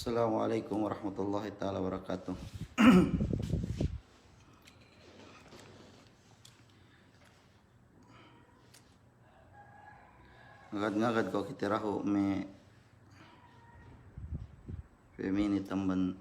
Assalamualaikum warahmatullahi taala wabarakatuh. Ngagad-ngagad ko kitiraho me femini tamban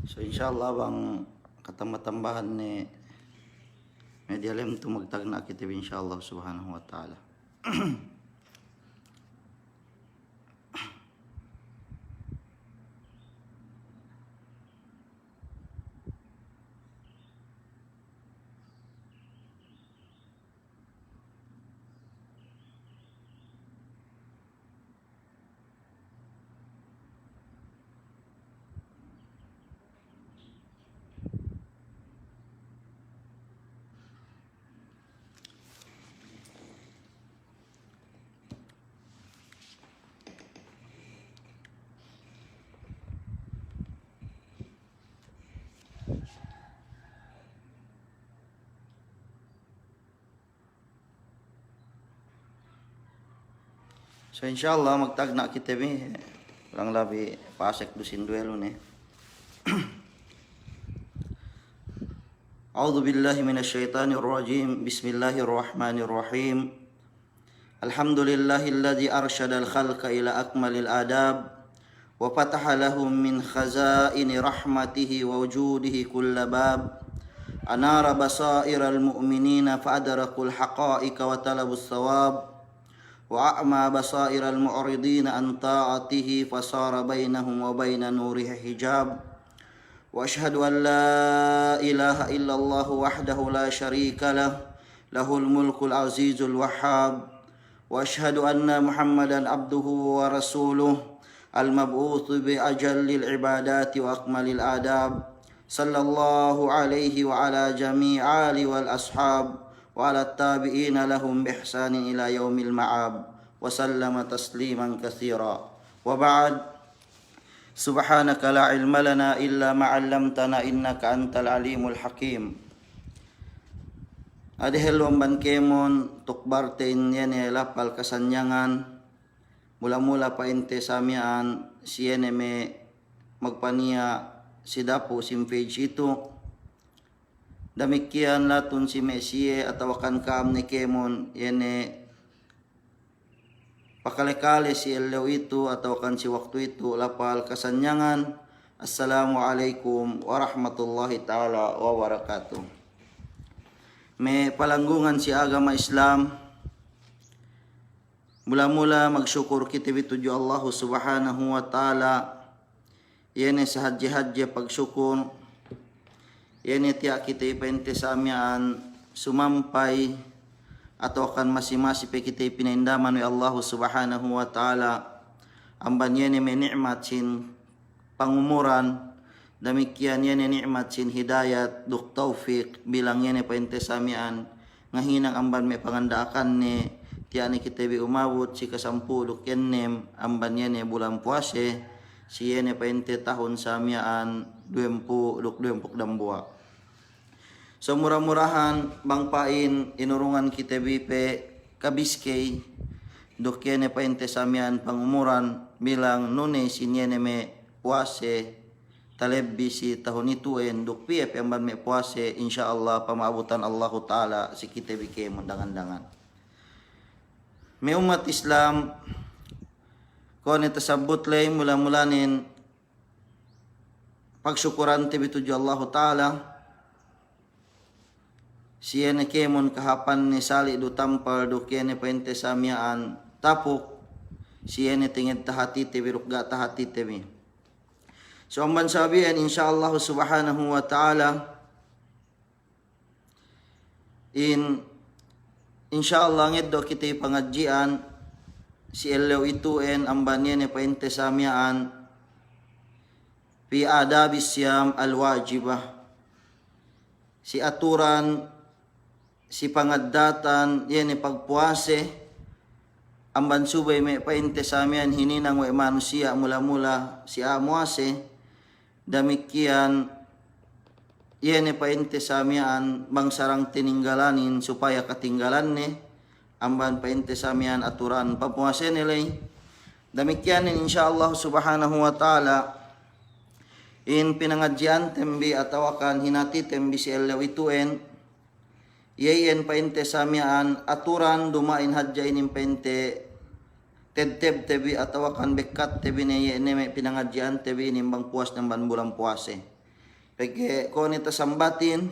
so insyaallah bang katambah-tambahan ni media lem tu magtagna kita insyaallah subhanahu wa taala. So insyaallah magtagna kita mi kurang lebih pasek dusin duelo ni. A'udzu billahi minasyaitonir rajim. Bismillahirrahmanirrahim. Alhamdulillahilladzi arsyadal khalqa ila akmalil adab wa fataha lahum min khazaini rahmatihi wa wujudihi kulla bab. Anara basairal mu'minina fa'adrakul haqa'iqa wa talabus thawab. وأعمى بصائر المعرضين عن طاعته فصار بينهم وبين نوره حجاب وأشهد أن لا إله إلا الله وحده لا شريك له له الملك العزيز الوهاب وأشهد أن محمدا عبده ورسوله المبعوث بأجل العبادات وأكمل الآداب صلى الله عليه وعلى جميع آله والأصحاب وعلى التابعين لهم بإحسان إلى يوم المعاد وسلم تسليما كثيرا وبعد سبحانك لا علم لنا إلا ما علمتنا إنك أنت العليم الحكيم Adihel wamban kemon tukbarten yene lapal kasanyangan mula-mula pa inte samian siyene me magpania sidapo simpage ito damikian latun si Mesie atawakan kam ni kemon yene pakale-kale si elew itu atawakan si waktu itu lapal kasanyangan. Assalamualaikum warahmatullahi taala wabarakatuh. Me palanggungan si agama Islam mula-mula magsyukur kita bituju Allah subhanahu wa taala yene sa hadji pagsyukur yene tiya kita ipente samian sumampay atau akan masing-masing pe kita pinaindaman ni Allah subhanahu wa taala amban yene me nikmat sin pangumuran demikian yene nikmat sin hidayat duk taufik bilang yene pente samian ngahinang amban me pangandaakan ni tiani kita bi umawut si kasampuluk yennem amban yene bulan puase si yene painte tahun samiaan 20 dambua. So murah-murahan bang pain inurungan kita bipe kabiskay duk yene painte samian pangumuran bilang nune sinyene me puase talebbi si tahun itu duk pie pemban me puase insyaallah pamabutan Allah taala si kita bike mundangan-dangan. Me umat Islam ko ni tasabut lay mula-mulanin pagsyukuran ti bituju Allah taala siya na kemon kahapan ni sali do tampal do kene painte samiaan tapok siya na tingid tahati te birukga tahati te mi. So ang bansabihan insyaallah subhanahu wa ta'ala insyaallah ngeddo kita pangadjian si elew ituen ang banyan ni painte samiaan fi adabis siyam alwajibah si aturan si pangaddatan yene pagpuase ang bansubay may painte samian hininang wa manusia mula-mula si amuase damikian yene painte samian bangsarang tininggalanin supaya katinggalan ni amban painte samian aturan papuase nilay damikian insyaallah subhanahu wa ta'ala pinangadjian tembi atawakan hinati tembi si elawituen yeyen painte samian aturan dumain hadja inim painte tedteb tebi atawakan bekat tebi ne yene me pinangadjian tebi nimbang puas ng bulan puase. Peke ko ni tasambatin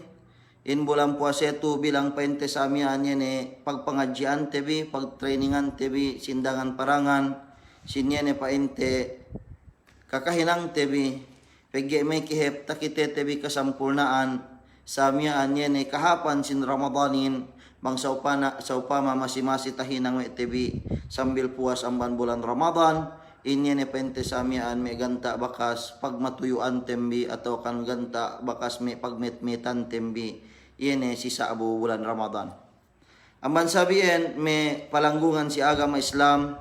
in bulan puase tu bilang painte samian yene pagpangadjian tebi pagtrainingan tebi sindangan parangan sinyene painte kakahinang tebi pege may kihep takite tebi kasampurnaan samian yene kahapan sin Ramadanin bang saupama masi tahinang we tebi sambil puas amban bulan Ramadan inyene pente samian me ganta bakas pagmatuyuan tembi atau kan ganta bakas me pagmetmetan tembi yene sisa abu bulan Ramadan. Amban sabien me palanggungan si agama Islam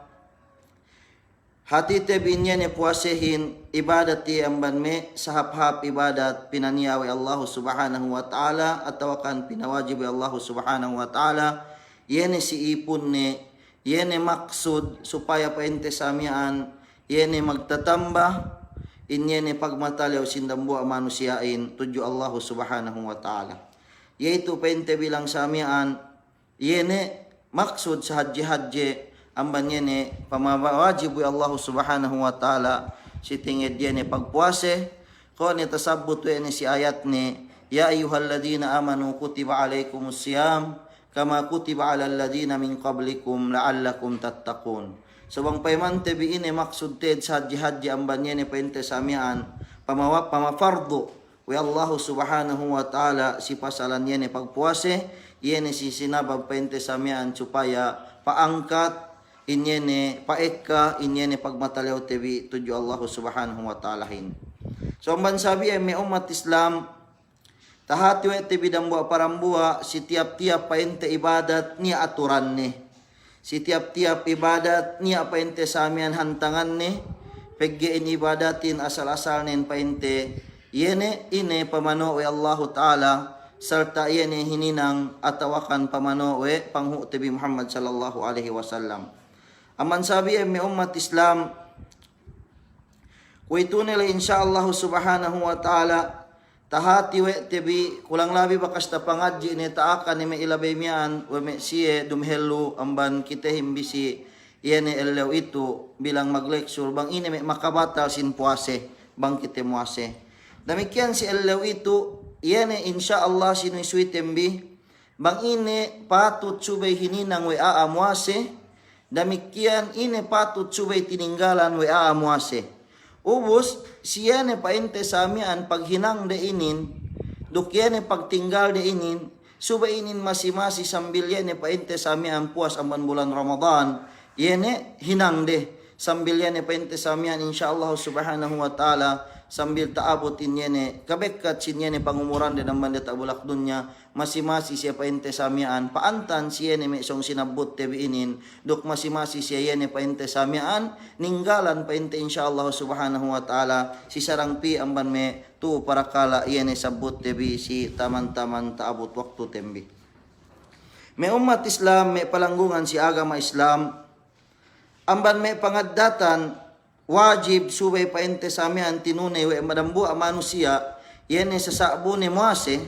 hati tebi inyene puasehin ibadat ti amban me sahap-hap ibadat pinaniyawi Allah subhanahu wa ta'ala atau kan pinawajibi Allah subhanahu wa ta'ala yene si ipun ne yene maksud supaya painte samian yene magtatambah inyene pagmatalaw sindambua manusiain tuju Allah subhanahu wa ta'ala yaitu painte bilang samian yene maksud sa haji amban yene pamawajib Allah subhanahu wa ta'ala si tingid yene pagpuase ko ni tasabbut yene si ayat ni ya ayyuhalladhina amanu kutiba alaykumus siyam kama kutiba alal ladina min qablikum la'allakum tattaqun. So bang paymante bi ine maksud ted sa haji amban yene painte samian pamafardu wa Allah subhanahu wa ta'ala si pasalan yene pagpuase yene si sinabab painte samian supaya paangkat inyene paekka inyene pagmatalaw tebi tuju Allah subhanahu wa ta'ala hin. So amban sabi ay may umat Islam tahati we tebi dambua parambua si tiap-tiap painte ibadat ni aturan ni si tiap-tiap ibadat ni painte samian hantangan ni peggein ibadatin asal-asal nen painte yene ine pamano we Allah ta'ala serta yene hininang atawakan pamano we panghu tebi Muhammad sallallahu alaihi wasallam. Aman sabi ay may umat Islam kuito nila insyaallah subhanahu wa ta'ala tahati we tebi kulang labi bakas ta pangadji ni taaka ni may ilabay miyan we may siye dumhelu amban kita himbisi yene elew itu bilang magleksur bang ini may makabatal sin puase bang kita muase damikian si elew itu yene insyaallah sinuisui tembi bang ini patut subay hininang we aamuase damikian ini patut subay tininggalan we aamuase ubus siyane painte samian paghinang de inin dukyane pagtinggal de inin subay inin masi-masi sambil yene painte samian puas amban bulan Ramadan yene hinang de sambil yene painte samian insyaallah subhanahu wa ta'ala sambil taabot inyene kabekat sinyene pangumuran din naman dita bulak dunya masi-masi siya painte samian paantan siyene may isong sinabot tebi inin dok masi-masi siya yene painte samian ninggalan painte insyaallah subhanahu wa ta'ala si sarangpi amban me tu para kala yene sabot tebi si taman-taman taabot waktu tembi. May umat Islam, may palanggungan si agama Islam, amban may pangadatan, wajib subay paente samian tinunay wa madambu a manusia, yene sa sabu ni muase,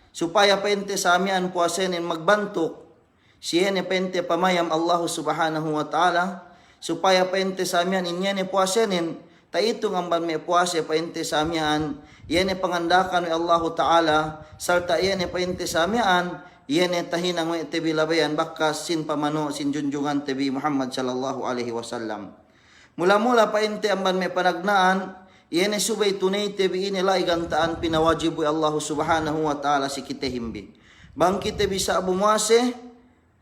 supaya paente samian puasenin magbantuk, siyene paente pamayam Allah subhanahu wa ta'ala, supaya paente samian inyene puasenin, taitong amban may puase paente samian, yene pangandakan ni Allah ta'ala, sarta yene paente samian, yene tahinang may tebi labayan bakas sin pamano sin junjungan tebi Muhammad sallallahu alaihi wasallam. Mula-mula painte amban may panagnaan, yene subay tunay tebi inilay gantaan pinawajibu Allah subhanahu wa ta'ala si kitehimbi. Bangkit tebi sa abumuase,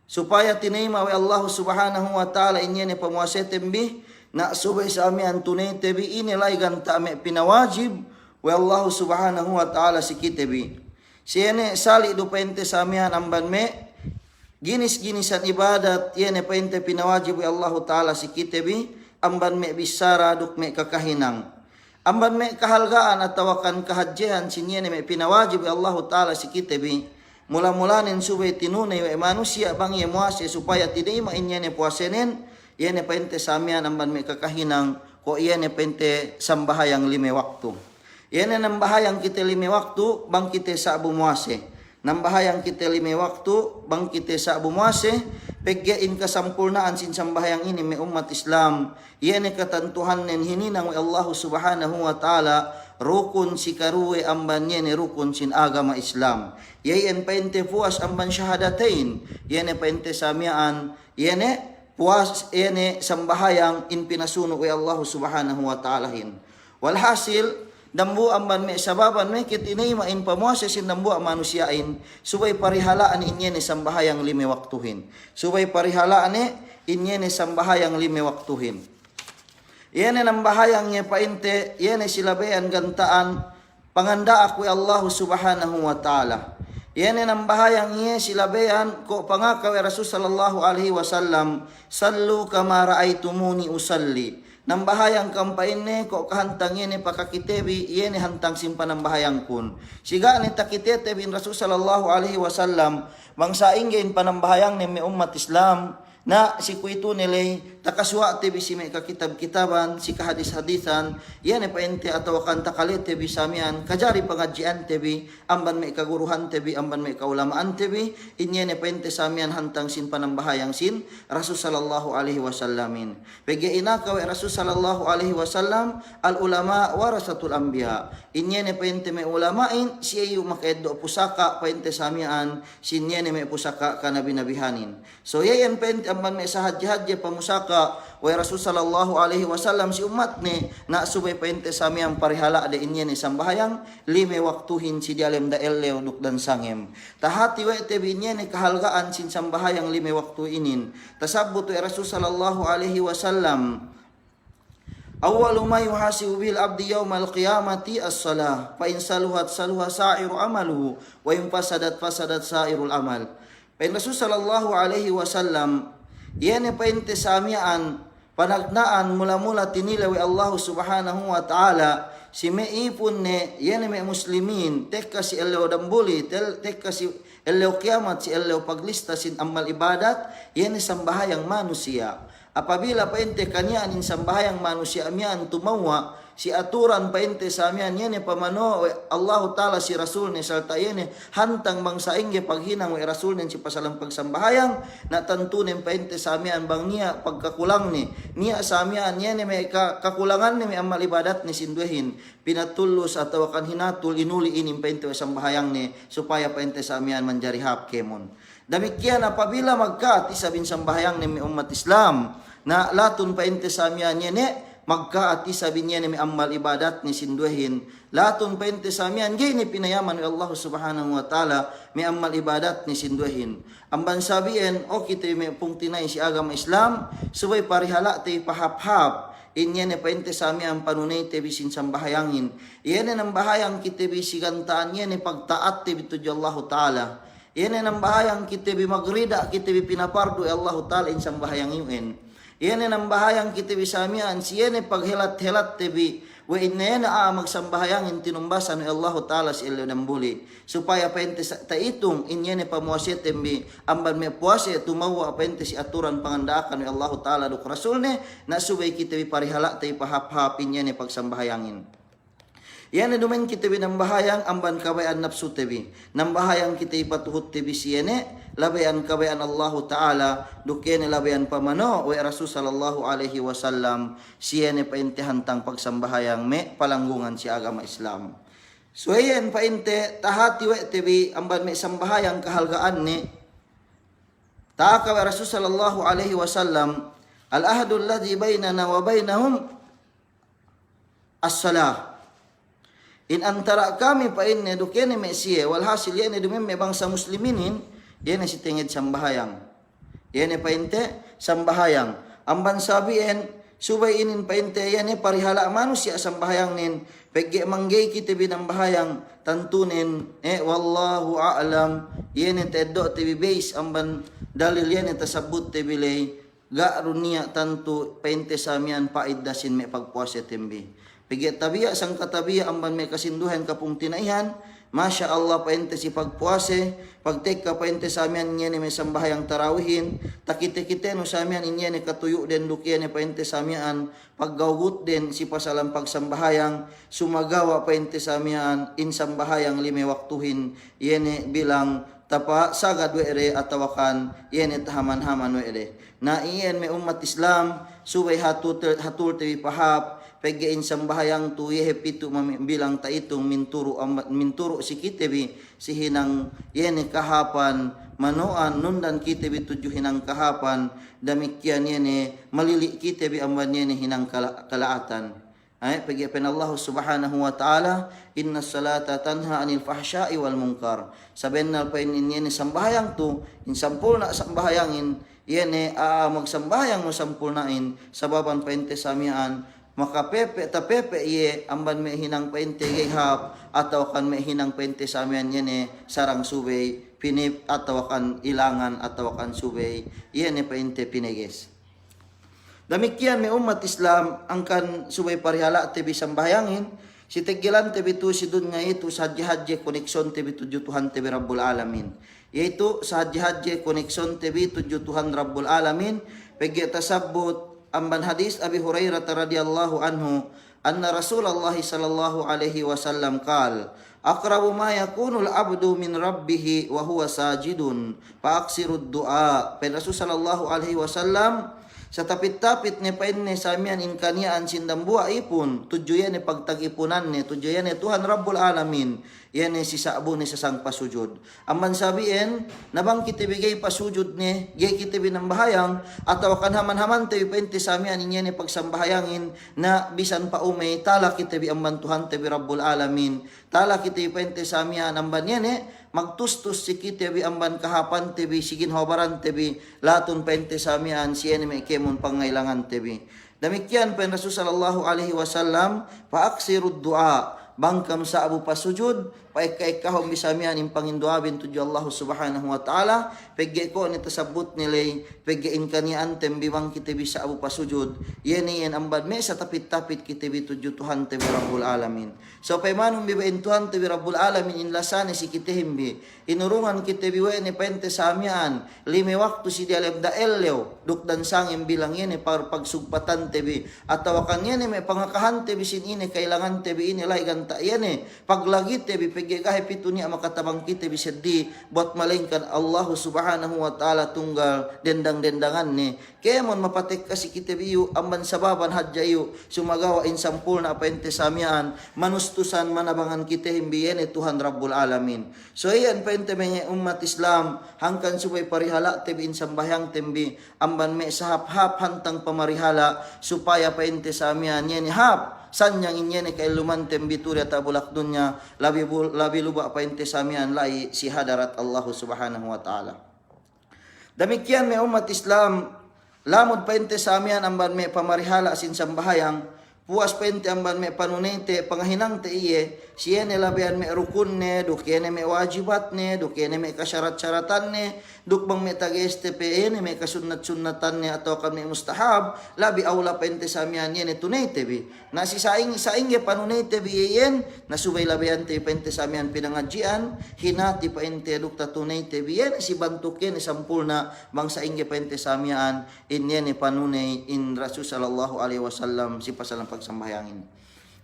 supaya tinayma wa Allah subhanahu wa ta'ala inyene pamuase tembi, na subay sa amian tunay tebi inilay gantaan may pinawajib wa Allah subhanahu wa ta'ala si kitebi. Siyene sali do painte sa amihan amban me ginis-ginisan ibadat yene painte pinawajib Allah ta'ala si kitebi amban me bisara duk me kakahinang amban me kahalgaan at tawakan kahadjihan sinyene me pinawajib Allah ta'ala si kitebi mula-mulanin subay tinunay wa manusia bang yemuase supaya tidak mainyene puasenin yene painte sa amihan amban me kakahinang ko yene painte sambahayang 5 waktu. Yan ang bahayang kita 5 waktu bang kita sa bumuase. Nang bahayang kita 5 waktu bang kita sa bumuase. Pegyain kasampurnaan sin sambahayang ini may umat Islam. Yan ang katantuhan nen hininang Allah subhanahu wa ta'ala. Rukun si karuwe amban yan rukun sin agama Islam. Yan painte puas amban syahadatain. Yan painte samiaan. Yan puas yan sambahayang in pinasuno kay Allah subhanahu wa ta'ala hin. Walhasil dambu amban me sababan me kitinay main pamuase sin dambu manusiain subay parihalaan inyene sambahayang 5 waktuhin subay parihalaan inyene sambahayang 5 waktuhin yene nang bahayang nya painte yene silabayan gantaan panganda aku Allah subhanahu wa ta'ala yene nang bahayang nya silabayan ko pangakaw Rasul sallallahu alaihi wasallam sallu kama raaitumuni usalli. Nang bahayang kampain ne ko kahantang yene pakakitebi yene hantang simpan ng bahayang kun. Siga ni takitete bin Rasul sallallahu alaihi wasallam bangsa ingin panambahayang ni may umat Islam na si kuito nilay takaswa tebi si may kakitab-kitaban si kahadis-hadisan yene paente ataw kan takalit tebi samian kajari pangadjian tebi amban may kaguruhan tebi amban may kaulamaan tebi inyene paente samian hantang sin panambahayang sin Rasul sallallahu alaihi wasallamin pege inakaw Rasul sallallahu alaihi wasallam al ulama warasatul anbiya inyene paente may ulamain siya makaeddo pusaka paente samian sinyene may pusaka kanabi-nabihanin so yayan paente amban may sahadji-hadji pamusaka wa Rasul sallallahu alaihi wasallam si umat ni na subay painte sami ang parihala de inye ni sambahayang 5 waktuhin si dialem da ellew duk dan sangem tahati wa ite binye ni kahalgaan sin sambahayang 5 waktu inin tasabbutu Rasul sallallahu alaihi wasallam awwalu ma yuhasibu bil abdi yaumal qiyamati as-salah fa in saluhat saluha sa'iru amaluhu wa in fasadat fasadat sa'irul amal pa Rasul sallallahu alaihi wasallam yene painte samian panagnaan mula-mula tinilawi Allah subhanahu wa ta'ala si meipun ne yene me muslimin tekka si ellew dambuli tekka si ellew kiamat si ellew paglista sin amal ibadat yene sambahayang manusia apabila painte kanyaan in sambahayang manusia amian tumawa si aturan painte sa amian yene pamano Allah ta'ala si Rasul ni salta yene hantang bangsa ingge paghinang wa Rasul nen si pasalang pagsambahayang na tantunen painte sa amian bang niya pagkakulang ni niya sa amian yene may kakulangan ni may amal ibadat ni sinduhin pinatullos ataw kan hinatul inuli inim painte sambahayang ni supaya painte sa amian manjari hap kemon damikian apabila magkaati sabin sambahayang ni may umat Islam na latun painte sa amian yene magkaati sabi niya ni may amal ibadat ni sinduhin latun painte sa amian gini pinayaman ni Allah subhanahu wa ta'ala may amal ibadat ni sinduhin amban sabihin o kita may pungtinay si agama Islam subay parihala tayo pahaphap inyene painte samian panunay tebi sin sambahayangin. Iyan ang bahayang kitebi sigantaan yene pagtaat tebi tuju Allah Ta'ala. Iyan ang bahayang kitebi magrida kitebi pinapardo Allah Ta'ala in sambahayangin. Iyan ang bahayang kitebi samian siyene paghelat-helat tebi wa inna na magsambahayangin tinumbasan ni Allah Ta'ala si ilo ng buli. Supaya painte taitong inyene pamuasya tembi amban me puasya tumawa painte si aturan pangandaakan ni Allah Ta'ala duk rasul ne na subay kita parihala tay pahap-hapin niya ni pagsambahayangin. Yan na dumen kita binambahayang amban kabayan nafsu tebi. Nambahayang kita ipatuhut tebi siyene labayan kabayan Allah Ta'ala dukene labayan pamano wa Rasul sallallahu alaihi wasallam siyene painte hantang pagsambahayang me palanggungan si agama Islam. So yan painte tahati wa tebi amban me sambahayang kahalgaan ni taaka wa Rasul sallallahu alaihi wasallam al-ahadul ladzi bainana wa bainahum as-salah. In antara kami pa inne dukene me siye walhasil yan dumem me bangsa musliminin yan si tingid sambahayang. Yan painte sambahayang. Amban sabihin subay inin painte yan parihala manusia sambahayang nin pegge manggay kita binambahayang tantunin wallahu a'lam yan teddo tibi base amban dalil yan tasabut tibi lay ga runia tantu painte samian paiddasin me pagpuasa tembi. Pigit tabiya sang katabiya amban may kasinduhan kapung tinaihan, Masya Allah paente si pagpuase, pagtek ka paente sa amin niya ni may sambahayang tarawihin, takite-kite no sa amin inya ni katuyo den lukya ni paente sa amin, paggawgut den si pasalang pagsambahayang, sumagawa paente sa amin in sambahayang lime waktuhin, yene bilang tapa sagad were atawakan yene tahaman-haman were. Na iyan may umat Islam, suway hatul tewi pahap, paggain sambahayang tuye hepitu bilang taitong minturo si kitebi si hinang yene kahapan manoan nundan kitebi tuju hinang kahapan damikyan yene malili kitebi amban yene hinang kalaatan. Ay pagyapen Allah subhanahu wa ta'ala inna salata tanha anil fahsya'i wal munkar. Saben na pa yene sambahayang tu in sampul na sambahayangin yene magsambahayang mo sampulnain sababan painte samian makapepe tapepe iye amban me hinang painte gihap atau kan me hinang painte samian yene sarang subay pinip atau kan ilangan atau kan subay yene painte pineges. Demikian me umat Islam angkan subay parihala tebi sambayangin si tegilan tebi tu si dunya itu sa haji koneksyon tebi tuju Tuhan tebi Rabbul Alamin, yaitu sa haji koneksyon tebi tuju Tuhan Rabbul Alamin pegi tasabut amban hadis Abi Hurairah radhiyallahu anhu anna Rasulullah sallallahu alaihi wasallam qala aqrabu ma yakunul abdu min rabbih wa huwa sajidun fa aksirud du'a. Rasul sallallahu alaihi wasallam sa tapit-tapit ni painne samian in kaniaan sindambua ipun tujuyan ni pagtagipunan ni tujuyan ni Tuhan Rabbul Alamin yan ni si saabo ni sa sang pasujud. Amman sabihin nabang kita bigay pasujud ni gay kita binambahayang ataw kanhaman-haman tayo painte samian inya ni pagsambahayangin na bisan pa umay tala kita bi amman Tuhan tabi Rabbul Alamin tala kita painte samian amban yan magtustus si kita bi amban kahapan tebi sigin hobaran tebi latun painte samian siya ni may kemon pangailangan tebi. Demikian pa Rasul sallallahu alaihi wasallam paaksirud du'a bangkam sa abu pasujud paikaikahom bisamian in panginduabin tuju Allah subhanahu wa ta'ala pegge ko ni tasabut nilay pegge in kanian tembibang kita bisa abu pasujud yeni yan ambad me sa tapit-tapit kita bi tuju Tuhan tebi Rabbul Alamin. So paymanong bibain Tuhan tebi Rabbul Alamin in lasane si kita himbi inurungan kita bi ni pente samian lime waktu si dialeb da ellew dukdan sangim bilang yene pagsugpatan tebi ataw kan yene may pangakahan tebi sin ini kailangan tebi ini lay ganta yene paglagi tebi pegge kahit pito niya makatabang kita bisaddi buat malingkan Allah subhanahu wa ta'ala tunggal dendang-dendangan ni kaya mon mapatek kasi kita biyo amban sababan hadjayo sumagawa in sampul na apente samian manustusan manabangan kita himbiyen Tuhan Rabbul Alamin. So iyan paente mga umat Islam hangkan subay parihala tebi in sambayang tembi amban me sahap-hap hantang pamarihala supaya paente samian yan hap sanyang inyene kay lumantem bituri at bulak dunya labi luba painte samian lai si hadarat Allah subhanahu wa ta'ala. Demikian may umat Islam lamod painte samian amban me pamarihala asin sambahayang, puas painte amban me panunete pangahinang te iye, siyene labian me rukunne, duk yene me wajibatne, duk yene me kasyarat-syaratanne, duk bang me tageste yene me kasunnat-sunnatanne atau kan me mustahab, labi aula painte samian yene tunete bi. Na si saing ye panunete bi yen, na subay labian te painte samian pinangajian, hinati painte duk ta tunete bi yen, si bantuk yen sampulna bang saing ye painte samian in yene panunay in Rasul sallallahu alaihi wasallam si pasalang pagsambayangin.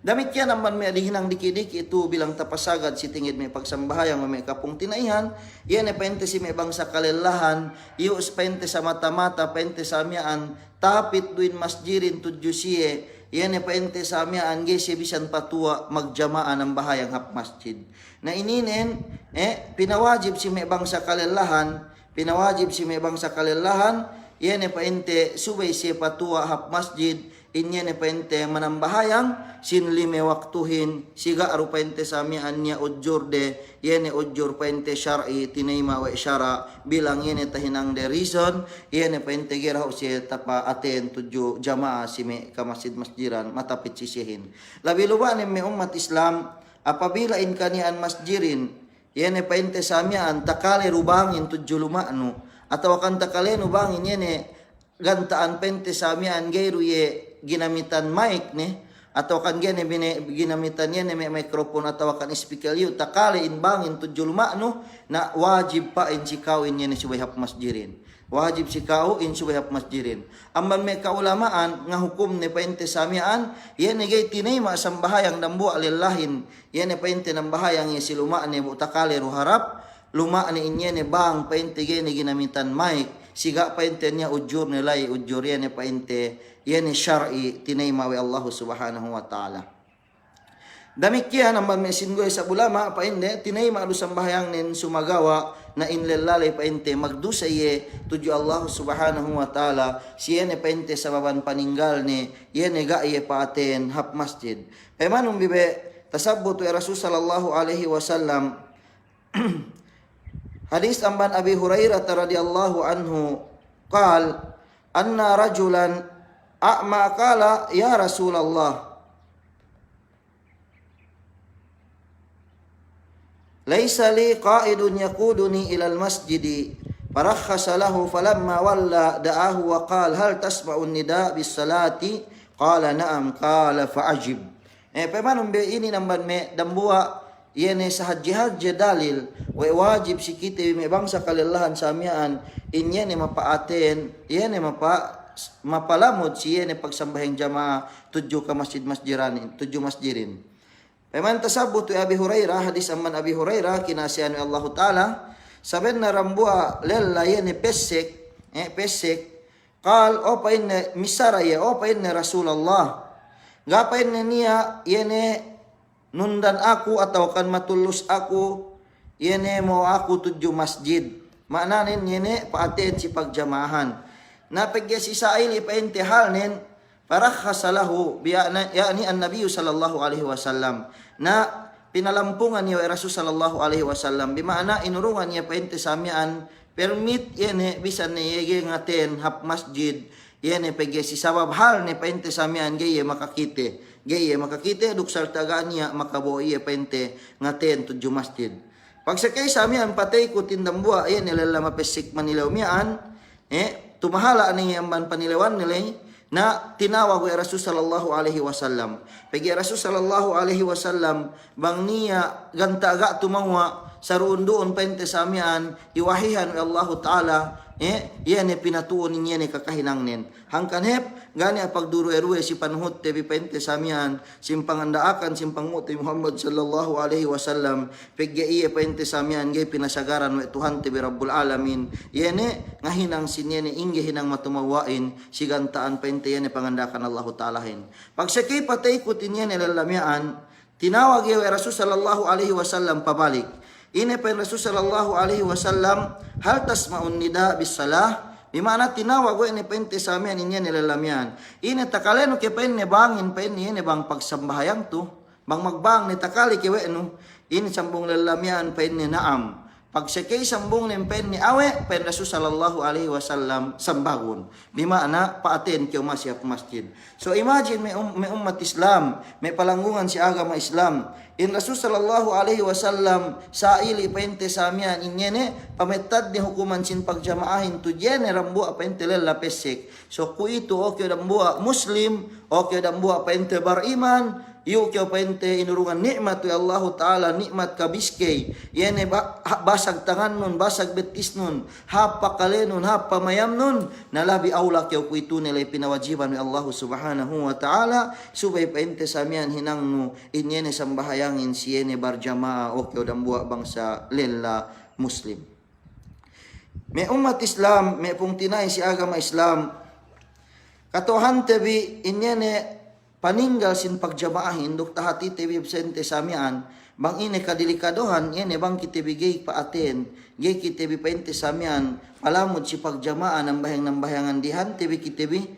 Damit yan naman may adihinang dikidik itu bilang tapasagad si tingid may pagsambahayang may kapung tinaihan, yan ay painte si may bangsa kalelahan, ius painte sa mata-mata, painte sa amyaan, tapit duin masjirin tudyo siye, yan ay painte sa amyaan, gesi bisan patua magjamaan ng bahayang hap masjid. Na ininin, pinawajib si may bangsa kalelahan, yan ay painte subay siya patua hap masjid, inya ne painte manambahayang sinlime waktuhin siga aru painte samian niya ujur de yene ujur painte syar'i tinayma wa isyara bilang yene tahinang de reason yene painte geraw siya tapa aten tuju jamaah sime ka masjiran matapit sisihin labi lubanin me umat Islam apabila in kanian masjirin yene painte samian takale rubangin tuju lumanu atau akan takale rubangin yene gantaan painte samian gairu ye ginamitan mic ne atau kan gene ginamitan yan may microphone atau kan speaker yu takali inbangin tudjul ma'no na wajib pa in sikawin yan si wahap masjirin wajib sikaw in si wahap masjirin amman may kaulamaan nga hukum ni painte samian yan gay tinay masambahayang dambu alillahin yan painte ng bahayang siluma ni butakali ruharap luma ni inye ni bang painte gene ginamitan mic siga painte niya ujur nilay ujur yan painte yan syar'i tinayma wa Allah subhanahu wa ta'ala. Damikian ang mesingoy sa ulama painde tinayma alu sambahayang nin sumagawa na inlelalay painte magdusaye tuju Allah subhanahu wa ta'ala siya painte sa baban paninggal ni yan gaiye paaten hap masjid. Manong bibe tasabbutu Rasul sallallahu alaihi wasallam hadis amban Abi Hurairah radhiyallahu anhu qal anna rajulan a'ma qala ya Rasulullah laisa li qa'idun yaquduni ila al-masjidi farakhasa lahu falamma walla da'ahu wa qala hal tasma'u an-nida' bis-salati qala na'am qala fa'ajib. Pamanong be ini namban me dambua yene sa haji dalil wa wajib si kita may bangsa kalilahan samian inyene mapaaten yene mapalamod siya ni pagsambahing jamaah tujuh ka tujuh masjirin. Paman tasabut Abi Hurairah hadis amman Abi Hurairah kinasihan Allah Ta'ala saben na rambua lella yene pesek qal o pa inne misara ya o pa inne Rasulullah gapain niya yene nundan aku atau kan matulus aku yene mo aku tujuh masjid maknanin yene paaten si pagjamahan na pagya si Sa'il ipainte halnin parakhasalahu yani an-nabiy sallallahu alaihi wasallam na pinalampungan niya Rasul sallallahu alaihi wasallam bimaana inurungan niya painte samian permit yene bisan ni yege ngaten hap masjid yene pagya si sabab hal ni painte samian geye makakite duk sartaga niya makabuhi painte ngaten tujuh masjid pagsakay samian patay ko tindambua yene lalama pesik manilaw mian tumahala ani amban panilawan nilay na tinawag wa Rasul sallallahu alaihi wasallam. Pagi Rasul sallallahu alaihi wasallam bang niya gantaga tumawa sa ruundoon painte samian iwahihan wa Allah Ta'ala yan pinatuon niya ni kakahinangnen. Hangkan hep gani pagduro-erwe si panuhot tebi painte samian simpang andaakan simpang muti Muhammad sallallahu alaihi wasallam pegya iya painte samian gay pinasagaran wa Tuhan tebi Rabbul Alamin yene ngahinang sinyene ingge hinang matumawain sigantaan painte yene pangandakan Allah Ta'ala hin. Pagsakay patay kutin yene lalamian tinawag iya Rasul sallallahu alaihi wasallam pabalik. Ini pa Rasul sallallahu alaihi wasallam hal tasma'un nida bis-salah bimana tinawag ko ini pente samian inya nilalamian ini takaleno ke penne bangin penne ini bang pagsambahayang tu bang magbang ni takali ke weno ini sambung lalamian penne naam pag sakay sambung ng pen ni awe, pen Rasul sallallahu alaihi wasallam sambagun. Bimana paaten kyo masya masjid. So imagine may umat Islam, may palanggungan si agama Islam. In Rasul sallallahu alaihi wasallam sa ili pente samian inyene pametad ni hukuman sin pagjamaahin tu jene rambu pente lela pesek. So ku itu okyo dambua muslim, okyo dambua pente bariman, yu kyo pente inurungan nikmat ya Allah Ta'ala, nikmat kabiskay. Yene basag tangan nun, basag betis nun, hapa kale nun, hapa mayam nun. Nalabi aula kyo ku itu nilay pinawajiban ni Allah Subhanahu wa Ta'ala. Subay pente samian hinang nu, inyene sambahayangin siyene barjamaah o kyo dambua bangsa lela muslim. May umat Islam, may pong tinay si agama Islam. Katuhan tebi inyene paninggal sin pagjamaahin dok tahati tebi absente samian bang ine kadilikadohan ine bang kitibigay paaten gay kitibi painte samian palamod si pagjamaan ng bayangan dihan tebi kitibi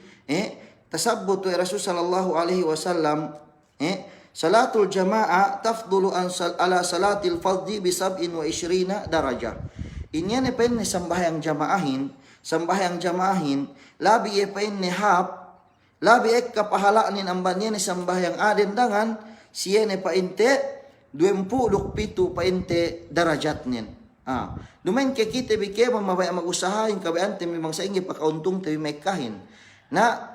tasabbutu Rasul sallallahu alaihi wasallam salatul jamaa tafdulu ala salatil fardhi bi 27 darajah. Inyane pen ni sambayang jamaahin labi e pen ni hap labi ek kapahalaanin ang banyan ni sambahyang aden dangan siyene painte 27 painte darajat nin. Dumain ke kita bike mamabay mag-usahahin kabayante mi bangsa ingi pakauntong tabi may kahin. Na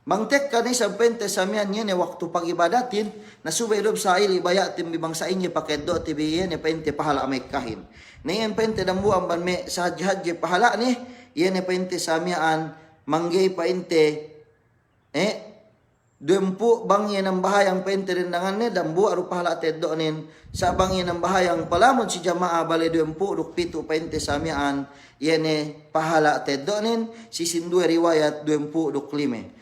mangtek ka ni sa pente samian yene waktu pagibadatin na subay dob sa ili bayatin mi bangsa ingi pakeddo tibi yene painte pahala may kahin. Na yan pente dambu ang ban me sa hadje pahala ni yene painte samian manggay painte dumpu bangyan ng bahayang pente rin nangan ni dambu aru pahala teddo nin sa bangyan ng bahayang palamod si jamaah bale dumpu rukpitu pente samian yene pahala teddo nin si sindue riwayat dumpu duklime.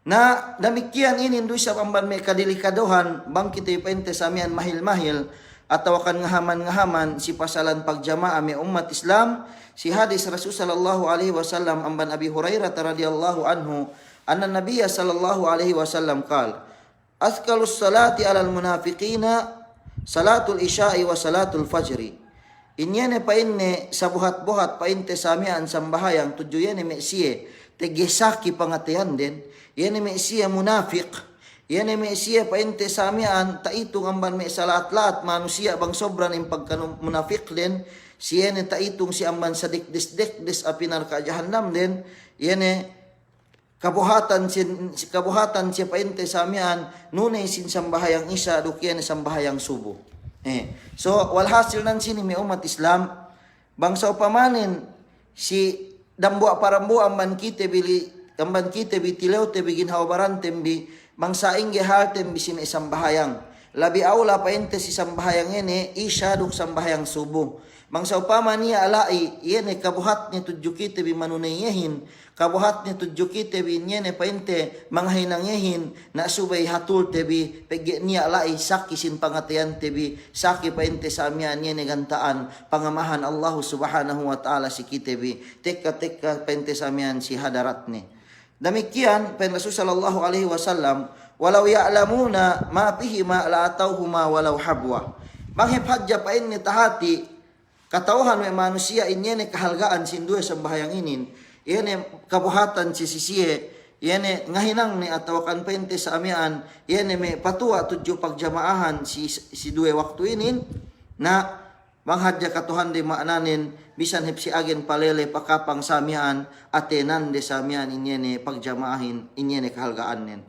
Na damikian ini ndu sa pamban may kadilikadohan bang kita pente samian mahil-mahil atau akan ngahaman si pasalan pagjamaah may umat Islam. Si hadis Rasul sallallahu alaihi wasallam amban Abi Hurairah radhiyallahu anhu anna Nabiyya sallallahu alaihi wasallam qala athqalus salati alal munafiqina salatul isya'i wa salatul fajri. Inyene pa inne sa buhat-buhat pa inte samian sambahayang tujuyan me siye tegesaki pangatian den yene me siya munafiq. Yene me siya pa inte samian taitong amban me salat-lat manusia bang sobran im pagkanu munafiq den. Siyene taitong si amban sa dikdis apinar ka jahannam din yene kabuhatan siya painte samian nunay sin sambahayang isa dukyan sambahayang subo. So walhasil nan sini may umat Islam bangsa upamanin si dambu parambu amban kite bitilaw te bigin hawabaran tembi bangsa ingge hal tembi sin sambahayang labi aula painte si sambahayang ene isya duk sambahayang subo. Mangsa upama niya alai yene kabuhat ni tudjukite bi manunayehin kabuhat ni tudjukite bi yene painte manghainangyehin na subay hatul tebi pegge niya alai saki sin pangatian tebi saki painte samian yene gantaan pangamahan Allah Subhanahu wa Ta'ala si kitebi tekka painte samian si hadarat ni. Demikian pen Rasul sallallahu alaihi wasallam walau ya'lamuna ma fihi ma la atauhuma walau habwa. Manghip hadja pain ni tahati katauhan may manusia inyene kahalgaan sindue sambahayang inin yene kabuhatan si sisiye yene ngahinang ni atawakan pente sa amian yene may patua tudyo pagjamaahan si due waktu inin na manghadya katuhan di maananin bisan hipsi agen palele pakapang samian atenan de samian inyene pagjamaahin inyene kahalgaan nin.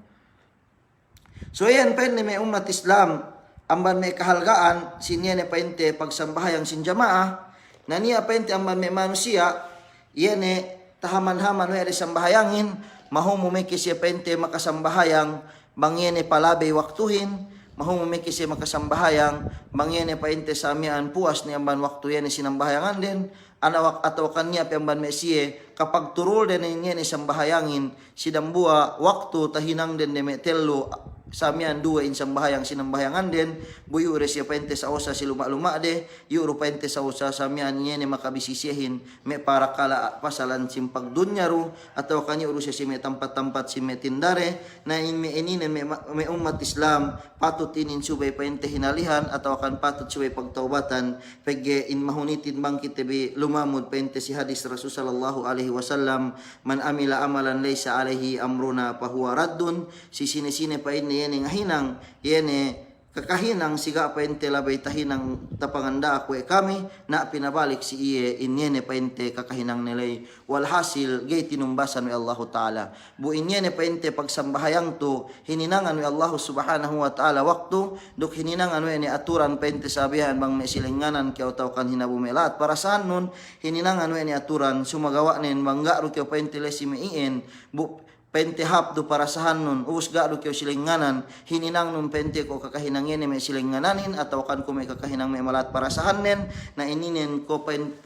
So yan penne may umat Islam amban may kahalgaan sinyene painte pagsambahayang sin jamaah na niya painte amban may manusia yene tahaman-haman may sambahayangin mahumo may kisya painte makasambahayang bangyene palabay waktuhin mahumo may kisya makasambahayang bangyene painte samian puas ni amban waktu yene sinambahayangan din anawak atau kanya pemban mesie kapag turul den ni sambahayangin sidambua waktu tahinang den deme tello samian dua in sambahayang sinambahayangan den buyu resya pente sa osa siluma-luma de yuro pente sa osa samian ni makabisisihin me para kala pasalan simpag dunyaru atau kanya urusya si me tempat-tempat si me tindare na me inine me umat Islam patut inin subay pente hinalihan atau akan patut subay pagtaubatan pege in mahunitin bangkit tebe lumamud pente si hadis Rasul sallallahu alaihi wasallam man amila amalan laysa alaihi amruna fahuwa raddun si sine-sine pa ini yene ngahinang yene kakahinang siga paente labay tahinang tapanganda ako kami na pinabalik si iye inyene paente kakahinang nilay walhasil gay tinumbasan ni Allah Ta'ala bu inyene paente pagsambahayang to hininangan ni Allah subhanahu wa ta'ala waktu duk hininangan ni aturan paente sabihan bang may silinganan kaya utaw kan hinabumelat para saan nun hininangan ni aturan sumagawa nin bangga ru kaya paente lesi meiin bu pente hapdo para sa hanon usga do kyo silinganan hininang nung pente ko kakahinang yene may silingananin atau kan ko may kakahinang may malat para sa hanen na ininin ko pain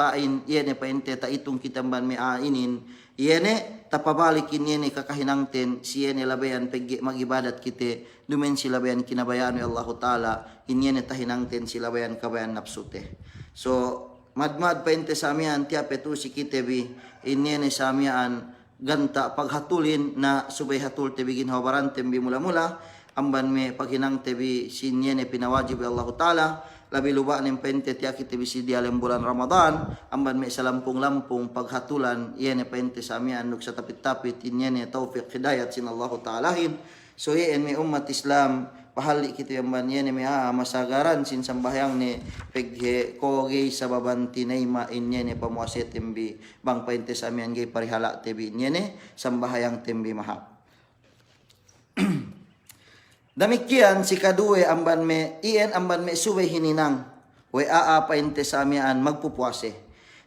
yene pente ta itong kitamban may ainin yene tapabalikin yene kakahinang ten si yene labayan pegge magibadat kite dumen si labayan kinabayaan ni Allah Ta'ala inyene tahinang ten si labayan kabayan napsute so madmad pente samian tiapetu si kite bi inyene samian ganta paghatulin na subay hatul tebigin hawaran tembi mula-mula amban me paghinang tebi sinyene pinawajib Allah Ta'ala labi luba ning pente tiaki tebi si dialem bulan Ramadan amban me salampung-lampung paghatulan yene pente samian nuk sa tapit-tapit inyene taufiq hidayat sin Allah Ta'alahin so yen me umat Islam pahali kita yang banyan ni masagaran sin sambahyang ni peghe koge sa babanti na ima inye ni pamuaset tembi bang painte sa amian gay parihala tebi inye ni sambahyang tembi maha damikian si kadue amban me ien amban me suwe hininang we painte sa amian magpupuase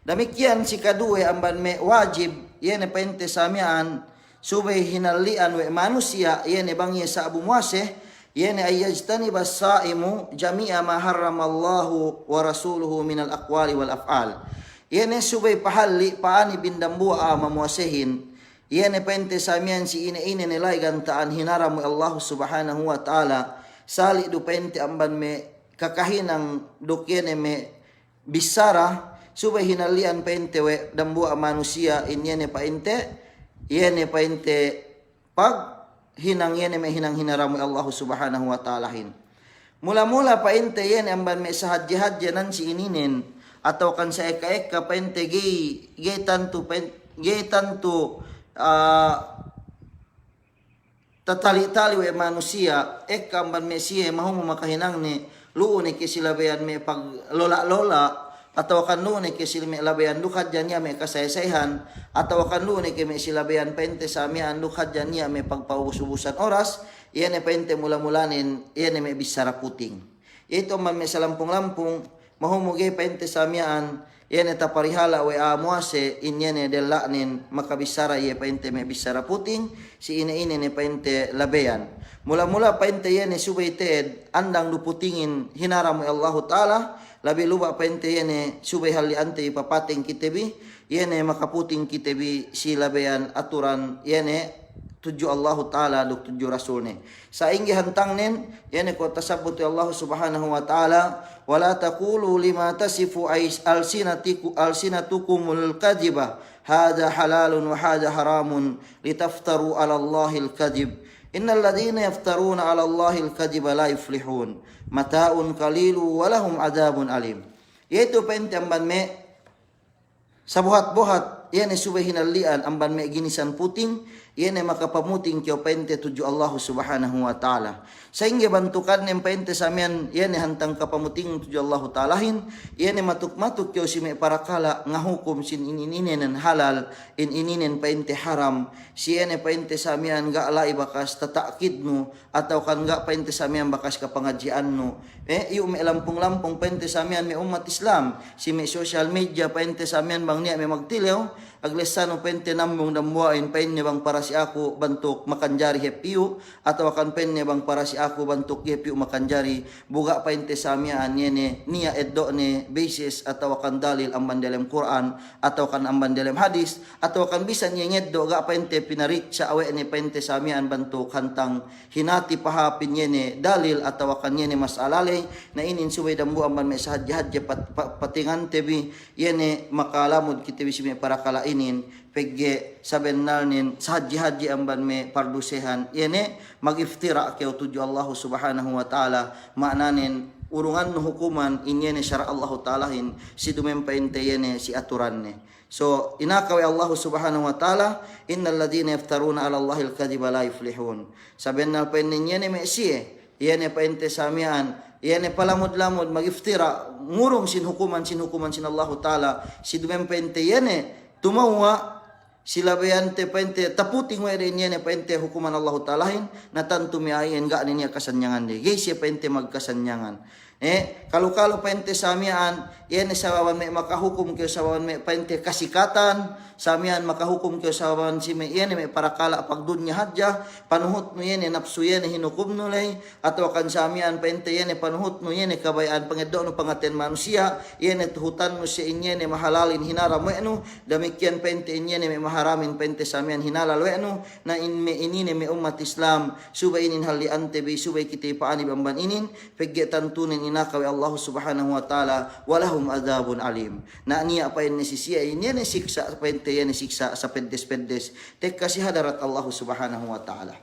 damikian si kadue amban me wajib yen painte sa amian suwe hinalian we manusia yen bangye sa abumuase yene ayyajtani basaimu jami'a ma harramallahu wa rasuluhu minal aqwali wal af'al yene subay pahalli paani bindambua mamuasehin yene pente samian si ine nilay gantaan hinaramu Allah subhanahu wa ta'ala sali du pente amban me kakahinang duk yene me bisara subay hinalian pente we dambua manusia yene painte pag hinang yene may hinang hinaramu Allah subhanahu wa ta'ala hin. Mula-mula pa inte yene amban may sahadya-hadya nan si ininin atau kan sa eka-eka pa inte gay tanto tatali-tali we manusia eka amban may siya mahumu makahinang ni luo ni kisilabayan may pag lola-lola atau kan luo ni kisilmi labayan lukad dyan niya may kasaysayan atau kan luo ni kimi silabayan pente sa amian lukad dyan niya may pagpaubusan oras iyan pente mula-mulanin iyan may bisara puting ito man may salampung-lampung mahumugay pente sa amian iyan taparihala we amuase iyan delanin makabisara iyan pente may bisara puting si ina-ina ni pente labayan mula-mula pente iyan subay teed andang luputingin hinaram Allah Ta'ala labi luba pente yene subay hali ante ipapating kitebi yene makaputing kitebi si labayan aturan yene tuju Allah Ta'ala duk tuju rasulne sa inggi hantang nen yene ko tasabbuti Allah subhanahu wa ta'ala wala taqulu lima tasifu alsinatukumul kadhiba hada halalun wa hada haramun litaftaru ala Allahil kadhib innal ladhina yaftaruna ala Allahil kadhiba la yuflihun mataun qalilu walahum adabun alim yaitu pente amban me sa buhat-buhat yan subay hinalian amban me ginisan puting yan makapamuting kyo pente tuju Allah subhanahu wa ta'ala sa ingi bantukan nem pente samian yan hantang kapamuting tuju Allah ta'alahin yan matuk-matuk kyo si me parakala nga hukum sin ininen halal ininen pente haram si yan pente samian ga alay bakas tatakid no atau kan ga pente samian bakas kapangadjian no yung may lampung-lampung pente samian may umat Islam si may social media pente samian bang niya may magtilew aglesano pente nambong damwain penne bang para si aku bentuk makanjari hepiu atau akan penne bang para si aku bentuk hepiu makanjari buga pente samian yene nia eddo ne basis atau akan dalil amban dalam Quran atau akan amban dalam hadis atau akan bisa nyengeddo ga pente pinarit sa awe ne pente samian bentuk hantang hinati pahapin yene dalil atau akan yene masalale na inin suway dambu amban me sahadja patingan tebi yene makalamud kita bisi me para kala inin pegge sabennalnin sahadji amban me pardusehan yene magiftira keu tuju Allah subhanahu wa ta'ala maknanin urungan no hukuman inyene syara Allah ta'alahin si dumempeinte yene si aturanne so inakawi Allah subhanahu wa ta'ala innal ladina yaftaruna ala Allahil kadhiba la yuflihun sabennal penin yene me sie yene painte samian yene palamud-lamud magiftira ngurung sin hukuman sin Allah ta'ala si dumempente yene tumawa sila bayante pente taputing wede nyene pente hukuman Allah ta'alahin na tantu mi ayen ga niya kasanyangan de geisye pente magkasanyangan kalau pente samian yene sawawan me makahukum ke sawawan me pente kasikatan samian makahukum ke sawawan si me yene me para kala pagdunya hadja panuhut no yene nafsu yene hinukum no lay atau akan samian pente yene panuhut no yene kabayaan pangeddo no pangaten manusia yene tuhutan no si inyene mahalalin hinara mo eno demikian pente inyene me maharamin pente samian hinala lo eno na inine me umat Islam subay inin hali ante bi subay kiti paani bamban inin pegge tantunin inakawi Allah subhanahu wa ta'ala walahum adzabun alim na niya pa in sisiya inyene siksa pente yene siksa sa pendes tek kasih hadarat Allah subhanahu wa ta'ala.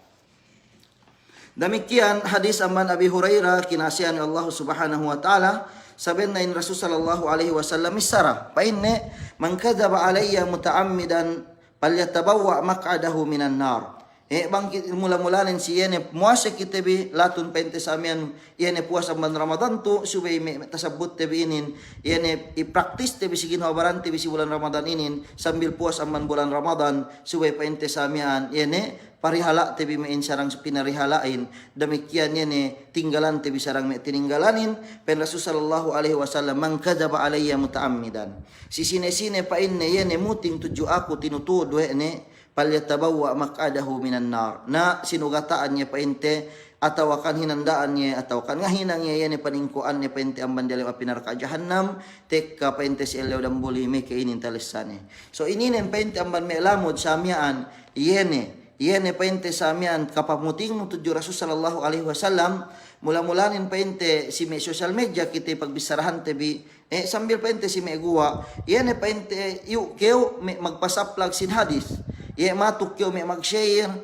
Demikian hadis amman Abi Hurairah kinasihan Allah subhanahu wa ta'ala sabenna in Rasul sallallahu alaihi wasallam isara pa inne man kadzaba alayya muta'ammidan falyatabawwa maq'adahu minan nar bangkit mula-mulanin si yene muasa kita bi latun pente samian yene puasa bulan Ramadan tu subay me tasabut tebi inin yene ipraktis tebi sigin habaran tebi si bulan Ramadan inin sambil puasa bulan Ramadan subay pente samian yene parihala tebi me sarang pinarihalain demikian yene tinggalan tebi sarang me tininggalanin pen Rasul sallallahu alaihi wasallam man kadzaba alayya mutaammidan si sine-sine pa inne yene muting tuju aku tinutud ne palyatabawwa maq'adahu minan nar na sinugataan niya painte atau akan hinandaan niya atau akan ngahinang niya yan paningkuan niya painte ang bandalim apinarka jahannam tekka painte si elaw dambuli me kainin talisane so ininen painte ang ban me lamod samian yene painte samian kapamuting no tuju Rasul sallallahu alaihi wasallam mula-mulanin painte si me social media kita pagbisarahan tebi sambil painte si me guwa yene painte yu keu me magpasaplag sin hadis matuk kyo me mag-share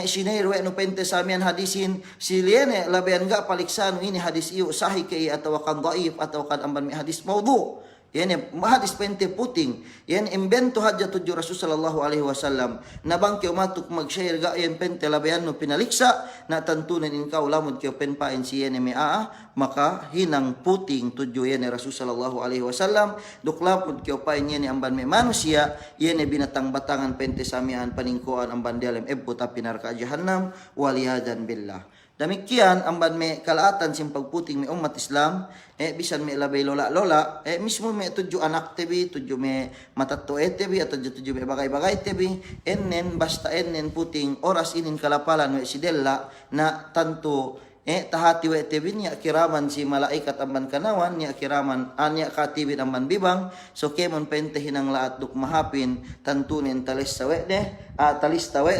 sinare we no pente samian hadisin siliene labian ga paliksano ini hadis iyo sahih kay atau kan dhaif atau kan amban me hadis maudhu yani hadis pente puting yan imbento hadja tuju Rasul sallallahu alaihi wasallam na bang kyo matuk mag-share ga yan pente labian no pinaliksa na tantunan in kau lamod kyo penpain si yan me maka hinang puting tuju yan Rasul sallallahu alaihi wasallam duklapod kyo pain yan amban me manusia yan binatang batangan pente samian paningkuan amban dalem ebbuta pinarka jahannam waliyadan billah. Demikian amban me kalaatan sim pagputing me umat Islam bisan me labay lola mismo me tuju anak tebi tuju me matatto tebi atau tuju me bagay-bagay tebi ennen basta ennen puting oras inin kalapalan we sidella na tanto tahati we tebi niya kiraman si malaikat amban kanawan niya kiraman anya katibin amban bibang so kemon pente hinang laat duk mahapin tantunin talis sawe talis tawe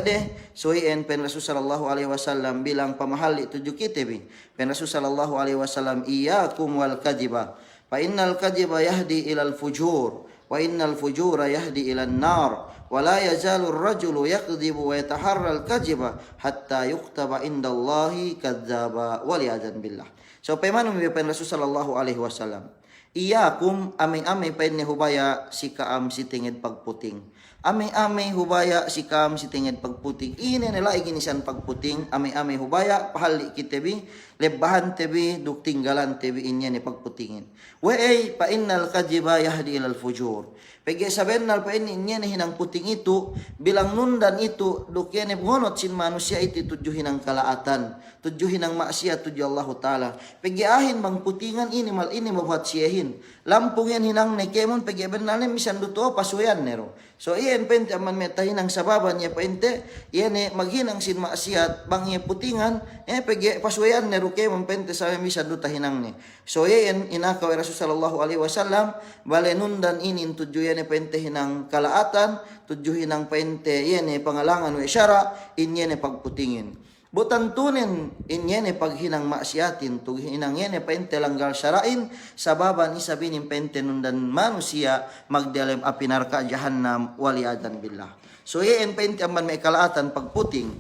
so ien pen Rasul sallallahu alaihi wasallam bilang pamahali tuju kitebi pen Rasul sallallahu alaihi wasallam iyyakum wal kadhiba fa innal kadhiba yahdi ilal fujur wa innal fujura yahdi ilan nar wala yazalur rajulu yakdzibu wa yataharral kadhiba hatta yuktaba indallahi kadzdzaba waliyadzan billah. So paymanu mi pen Rasul sallallahu alaihi wasallam iyakum ame painne hubaya sikaam si tingid pagputing ame hubaya sikam si tingid pagputing ine nila iginisan pagputing ame hubaya pahali kitebi lebahan tebi duk tinggalan tebi inya ni pagputingin wa pa innal kadhiba yahdi ilal fujur pege sabennal pa inya ni hinang puting itu bilang nundan itu duk yene ngonot sin manusia itu tuju hinang kalaatan tuju hinang maksiat tuju Allah taala pege ahin bang putingan ini mal ini mabuhat siya pentehin. Lampung yan hinang ne kemon pagyabenal ne misan duto pasuyan nero. So iyan pente aman metahin ang sababan niya pente, iyan maghinang sin maksiat bang niya putingan, pagya pasuyan nero kemon pente sa misan duta hinang ne. So iyan inakaw Rasul sallallahu alaihi wasallam bale nundan inin tudyo yan pente hinang kalaatan, tudyo hinang pente iyan pangalangan we syara, inyan pagputingin. Butan tunin inyene paghinang maksiatin tug hinang yene pente langgar syarain sababan isabinin pente nundan manusia magdalem api neraka jahannam waliadan billah. So yen pente amban may kalaatan pagputing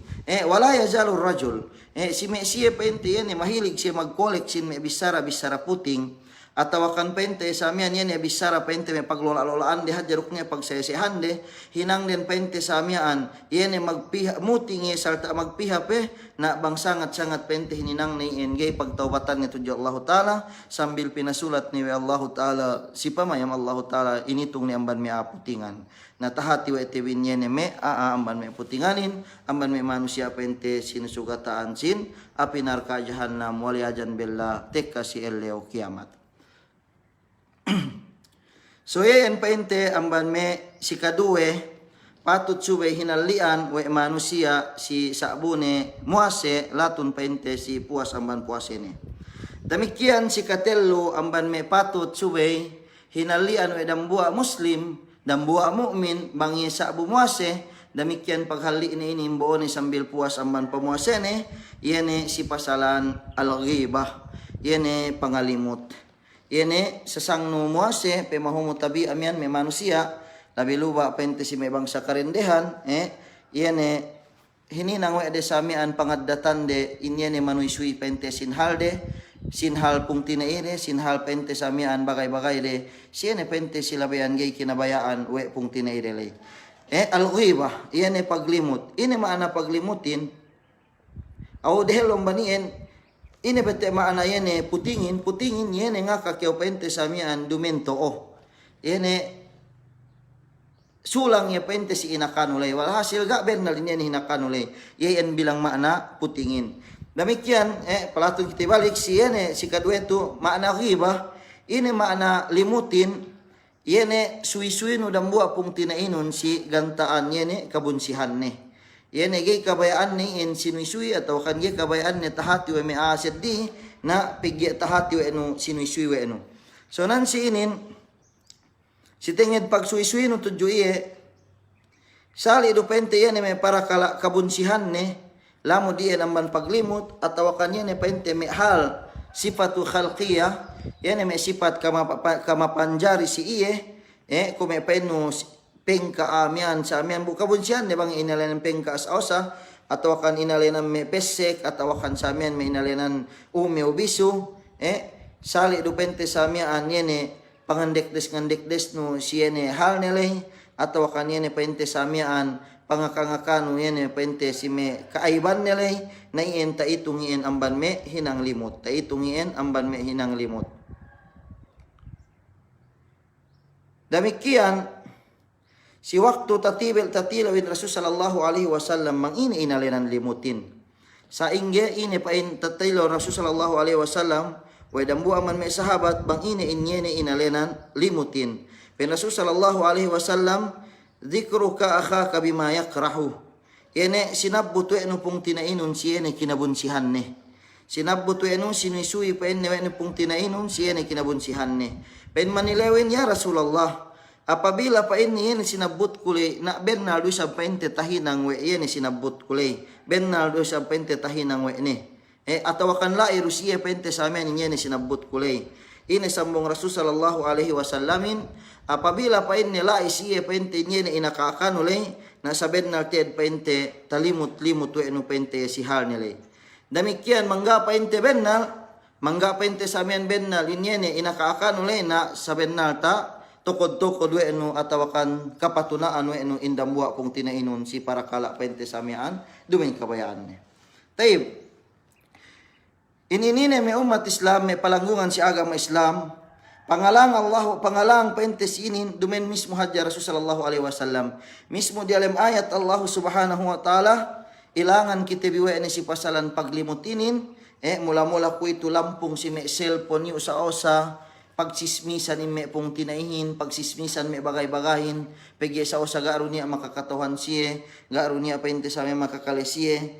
wala yazalur rajul si siya pente yene mahilig siya magkolek sin may bisara puting atawakan pente samian yan bisara pente may paglola-lolaan di hajaruk niya pagsesehan de hinang den pente samian yan magpiha muting salta magpiha pe na bang sangat pente hininang ni gay pagtaubatan ni tudyo Allah Ta'ala sambil pinasulat ni Allah Ta'ala si pamayam Allah Ta'ala initong ni amban may aputingan na tahati wa etewin yan me amban may putinganin amban may manusia pente sinusugataan sin api neraka jahannam waliajan billah teka si eleo kiamat. So yan painte amban me si kaduwe patut suwe hinalian we manusia si sabune muase latun painte si puas amban puasene. Demikian si katello amban me patut suwe hinalian we dambua muslim dambua mukmin bangi sabu muase. Demikian paghali ini imboone sambil puas amban pamuasene yene si pasalan al-ghibah yene pangalimut. Yene sesangnu muase pe mahumu tabi amian me manusia labi luba pente si me bangsa karendehan yene hininang we de samian pangaddatan de inyene manuisui pente sinhal pung tinaire sinhal pente samian bagay-bagay de siene pente silabayan gay kinabayaan we pung tinaire le al-ghibah yene paglimut ini maana paglimutin au dehelom banien ini bete maana yene putingin yene ngaka keo pente samian dumento yene sulang ya pente si inakanulay walhasil gak bernal yene hinakanulay yen bilang makna putingin. Demikian pelatun kita balik si yene si kedua itu makna ghibah ini makna limutin yene suwi-suwi nu dambua pung tinainun si gantaan yene kabunsihan ne. Yene gay kabayaan ni in sinusui atau kan gay kabayaan ni tahati we measet di na pigya tahati we no sinusui we no. So nan si inin si tinged pag suisui no tudyo sali do pente yene me para kabunsihan ne lamo di amban paglimut atau kan yene pente me hal sifatu khalqiyah yene me sifat kama panjari si kume penu pengka amian sa amian buka bunsian de bang inalenan pengka asausa atau akan inalenan me pesek atau akan samian me inalenan ume ubisu sali du pente samian yene pangandek des no siene hal nele atau akan yene pente samian pangakangakanu yene pente si me kaaiban nele na ien ta itungien amban me hinang limut ta itungien amban me hinang limut. Demikian si waktu tatilawin Rasul sallallahu alaihi wasallam mang ini inalenan limutin. Sa ingge ini pain tatilo Rasul sallallahu alaihi wasallam wa dambu aman may sahabat bang ini inyene inalenan limutin. Pen Rasul sallallahu alaihi wasallam dzikruka akhaka bima yakrahu. Yene sinabbutu enu pung tinainun siene kinabunsihan ne. Sinabbutu enu sinisui pain ne pung tinainun siene kinabunsihan ne. Pen manilewin ya Rasulullah apabila pa ini sinabut kulay na bernal do sa pente tahinang we yan sinabut kulay bernal do sa pente tahinang we ni atawakan la Rusia pente sa amin yan sinabut kulay ini sambung Rasul sallallahu alaihi wasallamin apabila pa ini la siya pente yan inakakan ulay na sa bernal ted pente talimut we no pente si hal nilay demikian mangga pente bernal mangga pente sa amin bernal yan inakakan ulay na sa bernal ta tukod-tukod we no atawakan kapatunaan we no indambua kung tinainon si para kala pente samian dumin kabayaan ne. Taib. Ininine me umat Islam me palanggungan si agama Islam pangalang pente sinin dumen mismo hadya Rasul sallallahu alaihi wasallam mismo di dalam ayat Allah Subhanahu wa taala ilangan kita biwe ni si pasalan paglimutinin mula-mula ku itu lampung si me cellphone yu sa osa pagsismisan in me pong tinaihin, pagsismisan me bagay-bagahin, pegi sa usa garo niya makakatuhan siye, garo niya painte sa me makakali siye,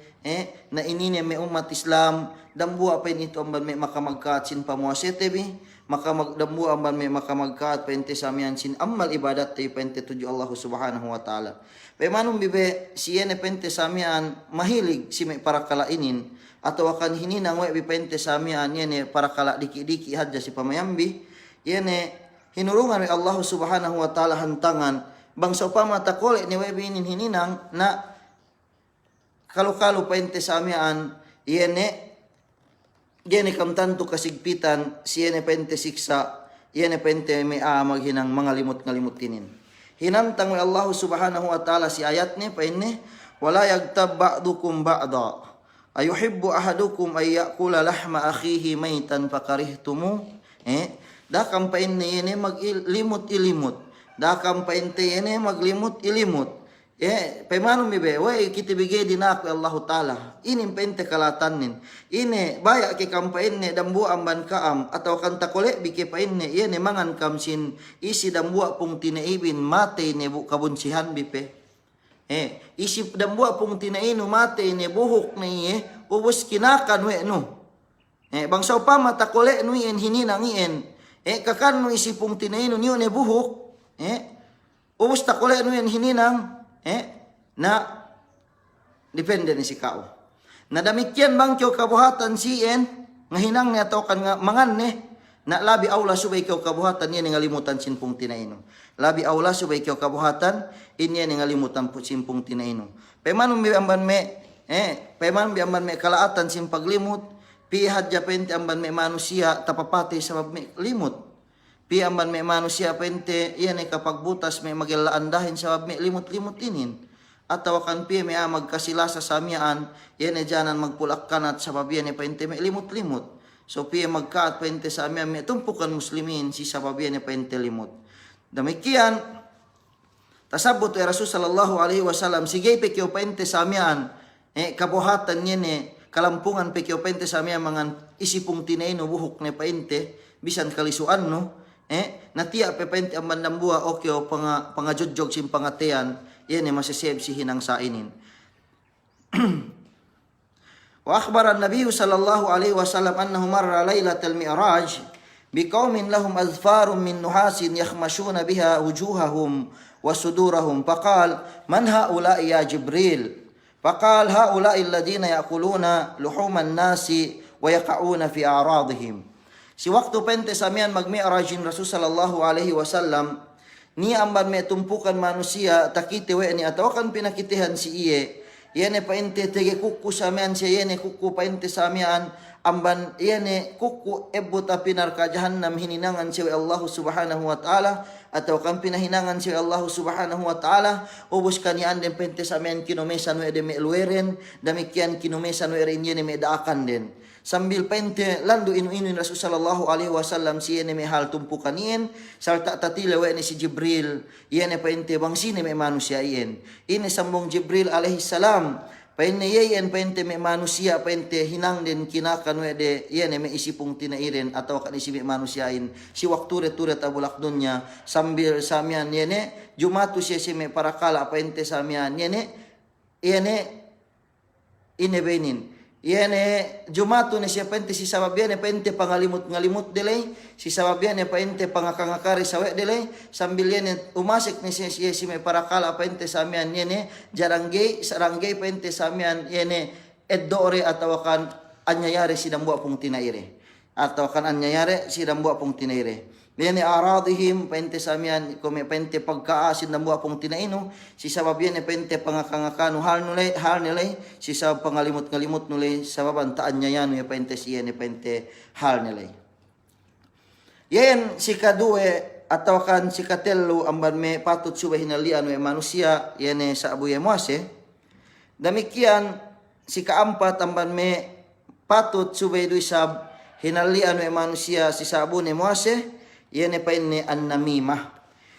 na inine me umat Islam, dambua pa ito amban me makamagkaat sin pamuasete bi, makamagdambua amban me makamagkaat painte sa me sin amal ibadat tay painte tuju Allah subhanahu wa ta'ala. Paymanong bibe siye ne painte sa me mahilig si me para kalainin, atau akan hininang we bipente samian yene para kala diki-diki hadja si pamayambi yene hinurungan oleh Allah subhanahu wa ta'ala hantangan bangsa upama takole ni we binin hininang na kalau pente samian yene kamtanto kasigpitan siyene pente siksa yene pente me maghinang mga limot tinin hinantang oleh Allah subhanahu wa ta'ala si ayat ni paine wala yagtab ba'dukum ba'da ayuhibbu ahadukum ay ya'kula lahma akhihi maitan fakarihtumu dakam painte yene maglimot-ilimot dakam painte yene maglimot-ilimot paymano mi be way kitibigay dinak Allah taala inim painte kalatanin ine baya ke kampainne dambu amban kaam atau kan takole bike painne yene mangan kamsin isi dambua pung tinaibin mate ne bu kabunsihan bipe isip dambua pung tinainu mate ne buhok ni ubus kinakan we no bangsa upama takole no yen hininang yen kakan no isip pung tinainu niyo ne buhok ubus takole no yen hininang na depende ni si kao na damikyan bang kyo kabuhatan siyen nga hinang ni ato kan nga mangan ne na labi aula subay kyo kabuhatan yan nga limutan sin pung tinainu labi aula subay kyo kabuhatan inya nga limutan po sin pung tinainu paymanong biamban me kalaatan sin paglimut pi hadja pente amban me manusia tapapati sa limut pi amban me manusia pente yan kapag butas me magilaandahin sa me limut-limut inin ataw kan pi me magkasilasa sa miaan yan janan magpulakkan at sa babiyan pente me limut-limut so pi magkaat pente sa miaan me tumpukan muslimin si sa babiyan pente limut demikian tasabut Rasul sallallahu alaihi wasallam sige pe kyo pente sa miaan kabuhatan yene kalampungan pe kyo pente sa miaan mangan isipung tinaino buhok ne pente bisan kalisuan no natia pe pente ang mandambua o kyo pangajudjog sim pangatean yene masiseb si hinang sainin wa akhbara an-nabiy sallallahu alaihi wasallam annahu marra lailatal mi'raj biqaumin lahum azfarun min nuhasin yakhmashuna biha wujuhahum wa sudurahum faqala man haula'i ya jibril faqala haula'i alladhina ya'kuluna luhuman nasi wa yaqa'una fi a'radihim si waktu pente samian magmi'rajin Rasul sallallahu alaihi wasallam ni amban me tumpukan manusia takite we ni atawakan pinakitihan si iye yene painte tege kuku samian si yene kuku painte samian amban yene kuku ebuta pinar ka jahannam hininangan si Allah subhanahu wa ta'ala atau kan pinahinangan si Allah subhanahu wa ta'ala ubus kanian den pente samian kinomesan we de me lueren demikian kinomesan we rin yene me daakan den sambil pente landu inu Rasul sallallahu alaihi wasallam si yene me hal tumpukan ien sarta tatila we ni si Jibril yene pente bang sine me manusia ien ini sambung Jibril alaihi salam paine yen pente me manusia pente hinang den kinakan we de yene me isipung tinairen atau kan isi me manusiain si waktu reture tabulak dunya sambil samian yene jumatu si me parakala pente samian yene benin yene jumatu ni siya pente si sababian pente pangalimut delay si sababian pente pangakangakari sawe delay sambil yene umasik ni siya si may parakala pente samian yene saranggay pente samian yene eddore atau kan anyayari sidambua pung tinaire atau kan anyayari sidambua pung tinaire yene aradihim pente samian kome pente pagkaasin dambua pung tinaino si sabab yene pente pangakangakano hal nilay si sabab pangalimut-ngalimut nulay sababan taan niya yan pente si yene pente hal nilay yen si kadue atau kan si katello amban me patut subay hinalian we manusia yene sa abuye moase demikian si kaampat amban me patut subay duisab hinalian we manusia si sabune moase yene pa ini an-namimah.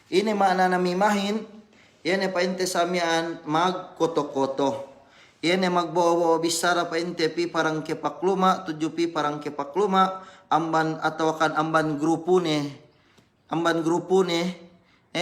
Ini makna namimahin, yene pa inte samian magkoto-koto. Yene magbobo bisara pa inte pi parang kepakluma, tujuh pi parang kepakluma, amban atau kan amban grupo ne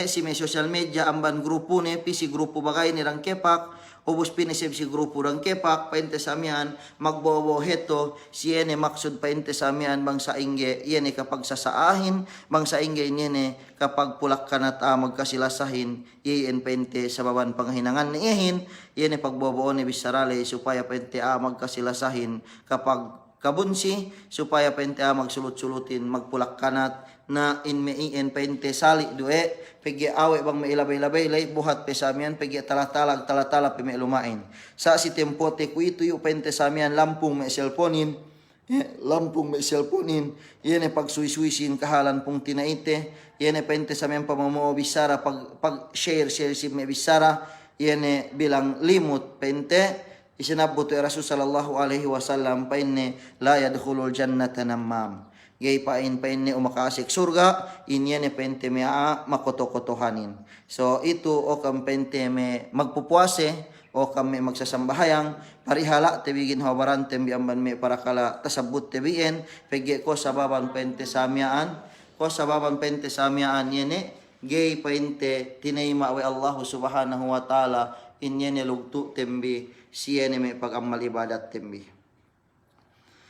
si may social media amban grupo ne pi si grupo bagay ni rang kepak ubos pinisip si grupo rang kepak painte samian magbobo heto siene maksud painte samian bang sa ingge yene kapag sasaahin bang sa ingge yene kapag pulak kanat magkasilasahin iyen painte sa baban panghinangan ni ihin yene pagbobo ni bisarale supaya painte magkasilasahin kapag kabunsi supaya painte magsulut-sulutin magpulak kanat na inmeiin painte sali due pegi awe bang mailabay-labay lay buhat pe samian pegi talatalag talatala pe lumain sa si tempote ku itu yu painte samian lampung may cellphonein yene pag suisuisin kahalan pung tinaite yene painte samian pamamo bisara pag share si may bisara yene bilang limut painte isinabot ya Rasul sallallahu alaihi wasallam paine la yadkhulul jannata namam gay pain ni umakasik surga inyene pente me makoto-kotohanin. So itu o kam pente me magpupuase o kam me magsasambahayang parihala tebigin hawaran tembi amban me para kala tasabut tebien pege ko sababan pente samiaan yene gay pente tinayma wa Allah subhanahu wa taala inyene lugtu tembi siyene me pagamal ibadat tembi.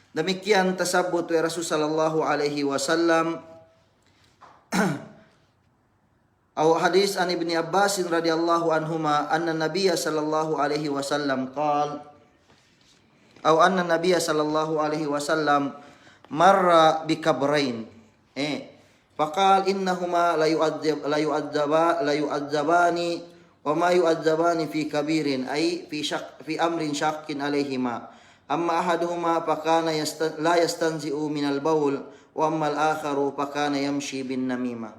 Demikian tasabut wa Rasul sallallahu alaihi wasallam. Au hadis an Ibni Abbas radhiyallahu anhuma anna Nabiyya sallallahu alaihi wasallam qala au anna Nabiyya sallallahu alaihi wasallam marra bi kabrain faqal innahuma la yu'adzabani wa ma yu'adzabani fi kabirin ay fi amrin syaqqin alaihima. Amma ahaduhuma fakana la yastanzi'u minal baul wa ammal akharu fakana yamshi bin namimah.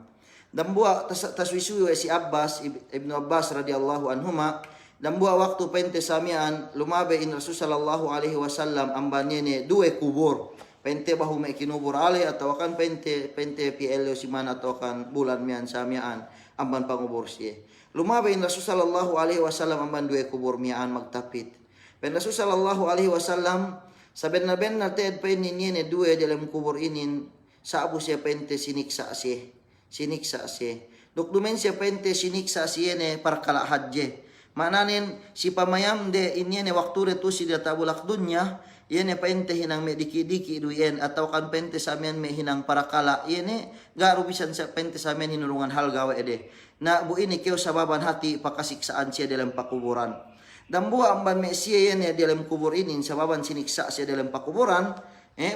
Dambua taswisuyo si Abbas Ibnu Abbas radhiyallahu anhuma dambua waktu pente samian lumabe in Rasul sallallahu alaihi wasallam ambanene due kubur pente bahu me kinubur ale atau kan pente PLO si mana atau kan bulan mian samian amban pangubur siye lumabe in Rasul sallallahu alaihi wasallam amban due kubur mian magtapit. Ben Rasul sallallahu alaihi wasallam saben na ted pen niene due dalam kubur inin sa abu siya pente siniksa siya. Dokdumen siya pente siniksa siya ne parkala hadje. Mananin si pamayam de inyene waktu retu si tabulak dunya yene pente hinang me diki-diki duyen atau kan pente samian me hinang parakala yene garu bisan sa pente samian hinulungan hal gawe ede. Na bu ini keo sababan hati pakasiksaan siya dalam pakuburan. Dan buah amban mesia yan dalam kubur ini sababan siniksa siya dalam pakuburan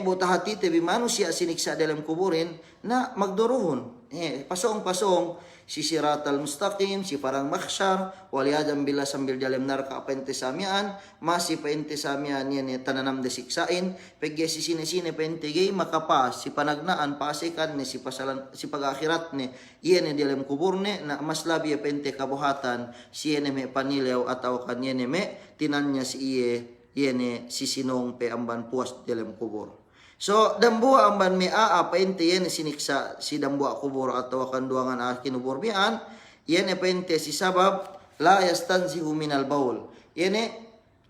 buta hati tebi manusia siniksa dalam kuburin na magduruhon pasong si siratal mustaqim si parang mahsyar waliyadam bila sambil dalam narka pente samian masih pente samian yan tananam desiksain pegge si sine pente gay makapas si panagnaan pasikan ni si pag-akhirat ni yan dalam kubur ni na mas labi pente kabuhatan si yan me panilaw atau kan yan me tinanya si yene si sinong pe amban puas dalam kubur. So dambua amban me pente yene siniksa si dambua kubur atau akan duangan kinubur bian yene pente si sabab la yastanzihu minal baul yene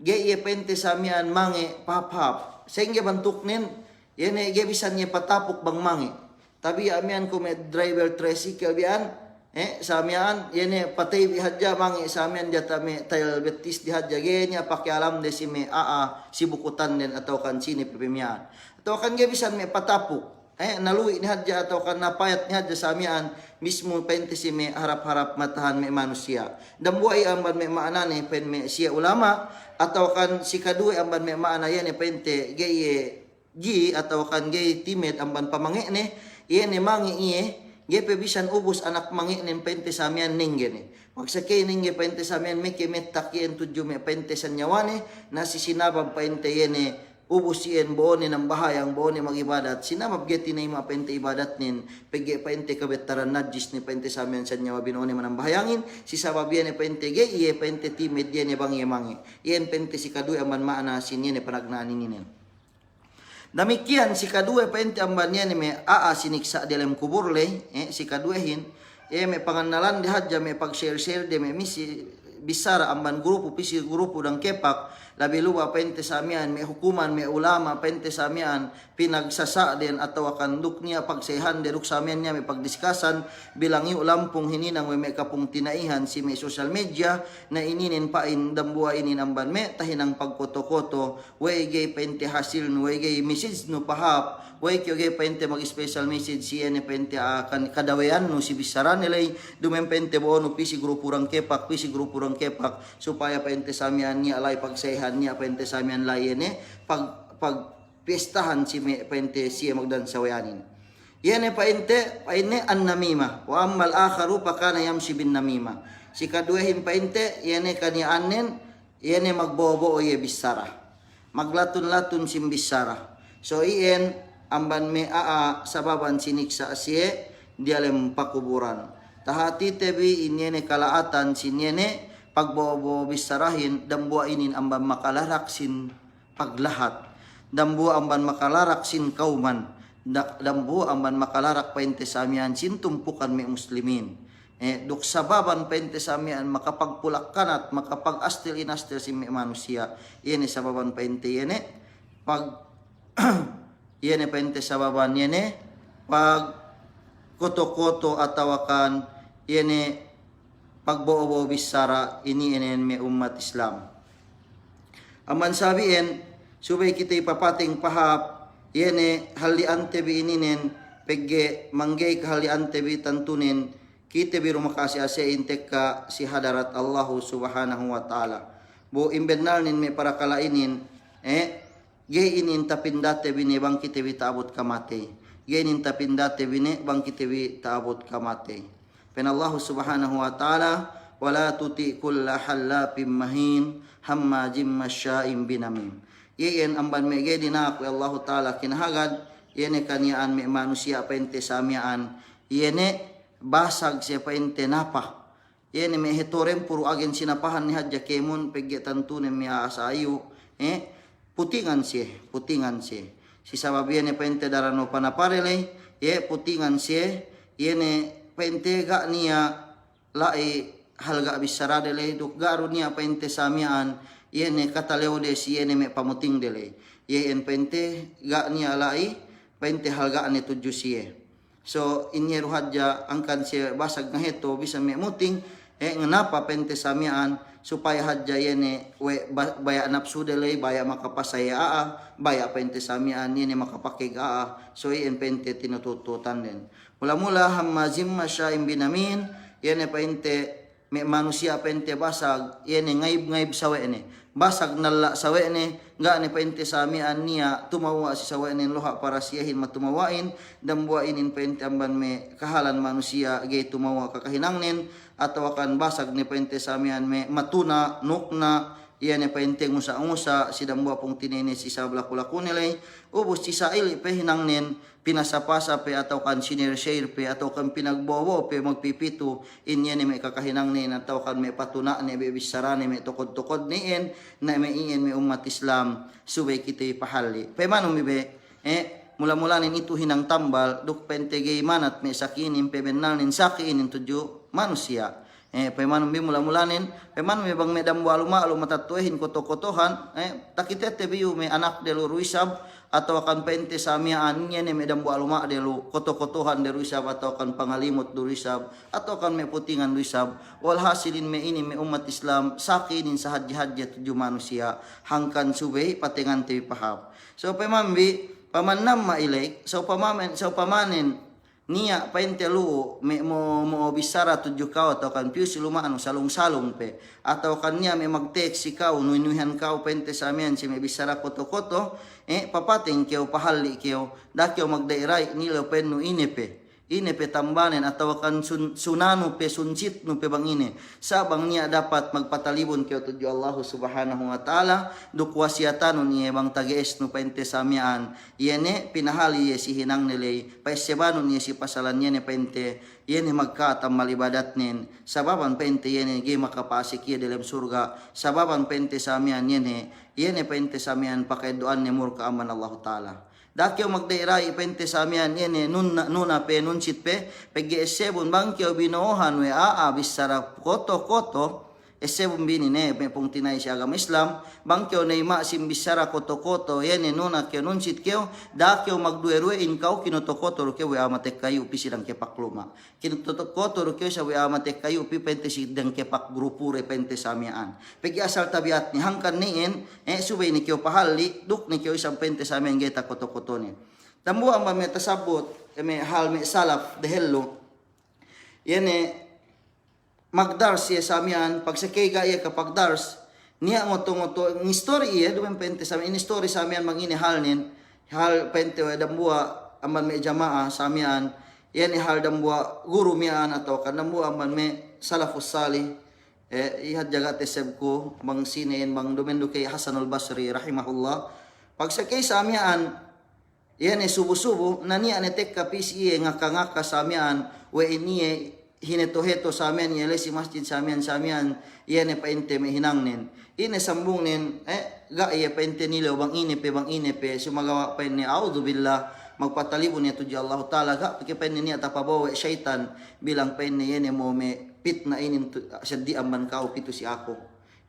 ge pente samian mange papap sehingga bentuknen yene ge bisan ye patapuk bang mange tapi amian ko me driver tricycle bian samian yene patay bihadja mangi samian jata me tail betis dihadja genya pakai alam de si me si bukutan den atau kan sini pepemian atau kan ge bisan me patapuk nalui ni hadja atau kan napayat ni hadja samian mismo pente si me harap-harap matahan me manusia dan buai amban me maanane pen me sia ulama atau kan si kadue amban me maana yene pente geye gi atau kan geye timet amban pamange ne yene mangi iye gepe bisan ubus anak mangi nen pente samian ninggene magsakay ningge pente samian meke metakien tuju me pente sanyawane na si sinabab pente yene ubus yen boone ng bahayang boone magibadat sinabab geti na ima pente ibadat nin pege pente kabetaran najis ni pente samian sanyawa binone manang bahayangin si sabab yene pente ge iye pente timed yene bangi mangi yen pente si kadue aman maana sinene panagnaninginen. Demikian si kadue pente amban ni me siniksa dalam kubur le si kaduehin me pangannalan di hadja me pag share de me misi bisara amban grupo pisi grupo dang kepak labi luwa pente samian may hukuman may ulama pente samian pinagsasa din atau akan duk niya pagsehan deruk samian niya may pagdiskasan bilang yu lampung hininang may kapung tinaihan si may social media na ininin pain dambua inin amban me tahinang pagkoto-koto way gay pente hasil no way gay message no pahap way kyo gay pente mag special message siya ni pente akan kadawayan no si bisaran nilay dumen pente bo no pisi grupo rang kepak supaya pente samian niya alay pagsehan niya pente samian layene pag piestahan si pente siya magdan sawayanin yene painte an namima wa ammal akharu pakana yamshi bin namima si kaduhin painte yene kanianen yene magbobo o ye bisara maglatun-latun sim bisara so ien amban me sababan siniksa siye dialem pakuburan tahati tebi inyene kalaatan sinyene pagbobo bisarahin dambua inin amban makalarak sin paglahat dambua amban makalarak sin kauman dambua amban makalarak pente samian sin tumpukan me muslimin duk sababan pente samian makapagpulakkan at makapag-astil inastil si me manusia yene sababan pente yene pag yene pente sababan yene pag koto-koto atawakan yene pagbobo bisara ini me umat Islam aman sabiin subay kita ipapating pahap yene halian tebi ininen pegge manggay kahalian tebi tantunin kita biru makasi ase intek ka si hadarat Allah subhanahu wa ta'ala bo imbennal nin me para kalainin gay inin tapindate bine bang kita taabot kamate gay inin tapindate bine bang kita taabot kamate pen Allah subhanahu wa ta'ala wala tuti kulla halapim mahin hammajim masya'im binamim yen amban me gay dinaku Allah ta'ala kinahagad yene kaniaan me manusia pente samiaan yene basag siya pente napa yene me hetorem puro agen sinapahan ni hadja kemun pegge tantunen me aasayu putingan siya si sabab yene pente darano panaparele putingan siya yene pente ga niya lai halga bisara dele duk garu niya pente samian yene kataleo de si yene me pamuting dele yen pente ga niya lai pente halga ne tuju siye so inyeru hadja angkan siya basag nga heto bisa me muting ngenapa pente samian supaya hadja yene we baya napsu dele baya makapasaya baya pente samian yene makapakig so yen pente tinutututan din mula-mula hammazim masyaim binamin yene pente me manusia pente basag yene ngaib sawe ne basag nalla sawe ne nga ne pente samian niya tumawa si sawe ne loha para siyahin matumawain dambuain in pente amban me kahalan manusia gay tumawa kakahinangnen atau akan basag ne pente samian me matuna nukna yene pente ngusa-ngusa si dambua pong tinene si sablaku-laku nilay ubos si saili pe hinangnen pinasapasa pe atau kan sinir-share pe atau kan pinagbobo pe magpipito inyene me kakahinangnen atau kan me patuna ne bebisarane me tukod-tukod nien na me ingen me umat Islam subay kita ipahali pe manong mibe mula-mula nin itu hinang tambal duk pente gay manat me sakinin pe benal nin sakinin tuju manusia pemanon bi mula-mulanin pemanon bang medam waluma alu matatuhin koto-kotohan takitete biu me anak delu ruisab atau akan pente samiaan ne medam waluma delu koto-kotohan de ruisab atau akan pangalimut du ruisab atau akan me putingan ruisab walhasilin me ini me umat Islam sakinin sahadja-hadja tuju manusia hangkan subay patengan te pahap so pemambi pamanam mailek so pamanen niya painte lu me mo bisara tuju kau atau kan piu siluma anu salung-salung pe atau kan niya me mag-text si kau nuinuhan kau painte samian si me bisara koto-koto papating keu pahalli keu dakyo magdairay nilo pennu ine pe tambanen atau kan sunanu pe sunsit nu pe bang ine sabang niya dapat magpatalibon keu tuju Allah subhanahu wa ta'ala duk wasiatan ni bang tagees nu painte samian yene pinahali ye si hinang nilay paisebano niya si pasalan yene painte yene magkatam malibadat nin sababan painte yene gi makapasik ye dalam surga sababan painte samian yene painte samian pakai doan ni murka aman Allah ta'ala dakyo magdairay pente samian yene nuna pe nunsit pe pegge sebun bangkyo binohan we bisara koto ese bumbini ne me pung tinay si agama Islam bangkyo ne ma simbisara koto-koto yene nuna kyo nunsit kyo da kyo magduerue in kau kinotokoto ro kyo we amate kayu pisidang kepakluma kinotokoto ro kyo sa we amate kayu pi pente sidang kepak grupure pente samian pegi asal tabiat ni hangkan niin subay ni kyo pahalli duk ni kyo isang pente samian geta koto-koto ni tambu ang me tasabot me hal me salaf dehello yene magdars siya samian pag sa kay gaya kapag dars niya ngoto ng story iya dumen pente samian in story samian mangini halnin hal pente wa dambua aman me jamaa samian yan hal dambua guru mian atau kan dambua aman me salafus salih ihad jaga teseb ko mang sinin mang dumendo kay Hasanul Basri rahimahullah pag sa kay samian yan subo-subo na niya netek kapis iye ngaka samian we iniye hineto-heto samian yele si masjid samian yene painte me hinangnen ine sambungnen ga iya painte nilo bang ine pe sumagawa pa ni auzubillah magpatalibo niya tudya Allah taala ga pakipen niya tapabawa syaitan bilang pain yene mo me pit na inin saddi amman kao pito si ako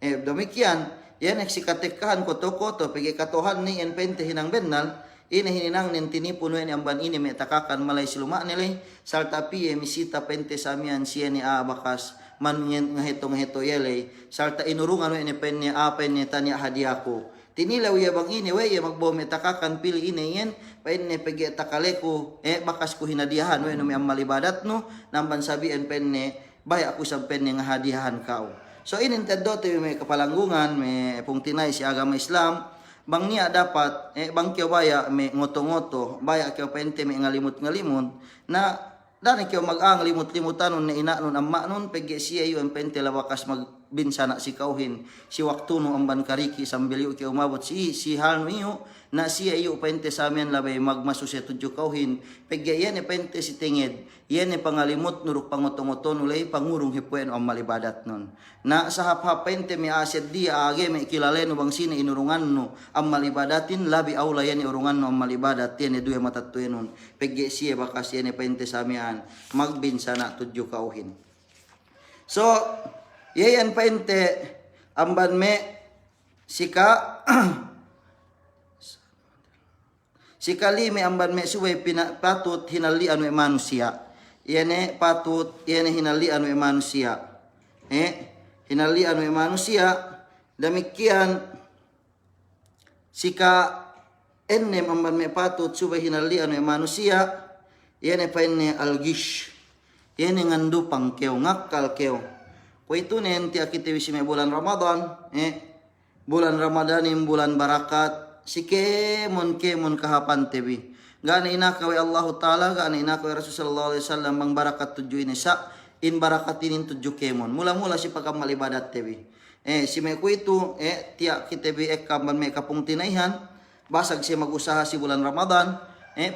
demikian yan eksikatekahan koto-koto pagi katohan ni en painte hinang bennal ina hininang nin tinipon wen amban ini me takakan malay siluma nilay salta misita pente samian siya ni abakas man ngaheto yelay salta inurungan wen penne apen ni tanya hadiako tinilaw ya bang ini we magbo me takakan pili ini yen penne pegi takaleko bakas ko hinadiahan wen me amalibadat no namban sabian penne bay ako sa penne nga hadiahan kao so inin taddote me kapalanggungan me pungtinay si agama Islam bang niya dapat bang kyo baya me ngoto-ngoto baya kyo pente me ngalimut-ngalimut na dani kyo mag-ang limut-limutanon na inanon amma nun pegi siya yung pente lawakas magbinsana si kauhin si waktu no amban kariki sambil kyo umabot si halno iyo na siya iyo pente samin labay magmasusya tudyo kauhin pegi yan pente si tingid yan pangalimut nuruk pangoto-ngoto nulay pangurong hipuen o malibadat nun na sa hap pente me asid dia age me kilalen bang sine inurungan no ang malibadatin labi aula yan urungan no ang malibadat yan duya matatuyen nun pegi siya bakas yan pente samian magbinsana tudyo kauhin so yan pente amban me sika sikali me amban me suwe patut hinalian me manusia yene patut yene hinalian me manusia hinalian me manusia demikian sika ennem amban me patut suwe hinalian me manusia yene penne algish yene ngandupang keo ngakal keo ko itu nenti akite wisime bulan Ramadan bulan Ramadanim bulan barakat kemon kahapan tebi gani inakawi Allah taala gani inakawi Rasulullah sallallahu alaihi wasallam bang barakat tujuh ini sa in barakatinin tujuh kemon mula-mula si pagkamal ibadat tebi si meku itu tiak kitebi kamban me kapung tinaihan basag siya mag-usaha si bulan Ramadan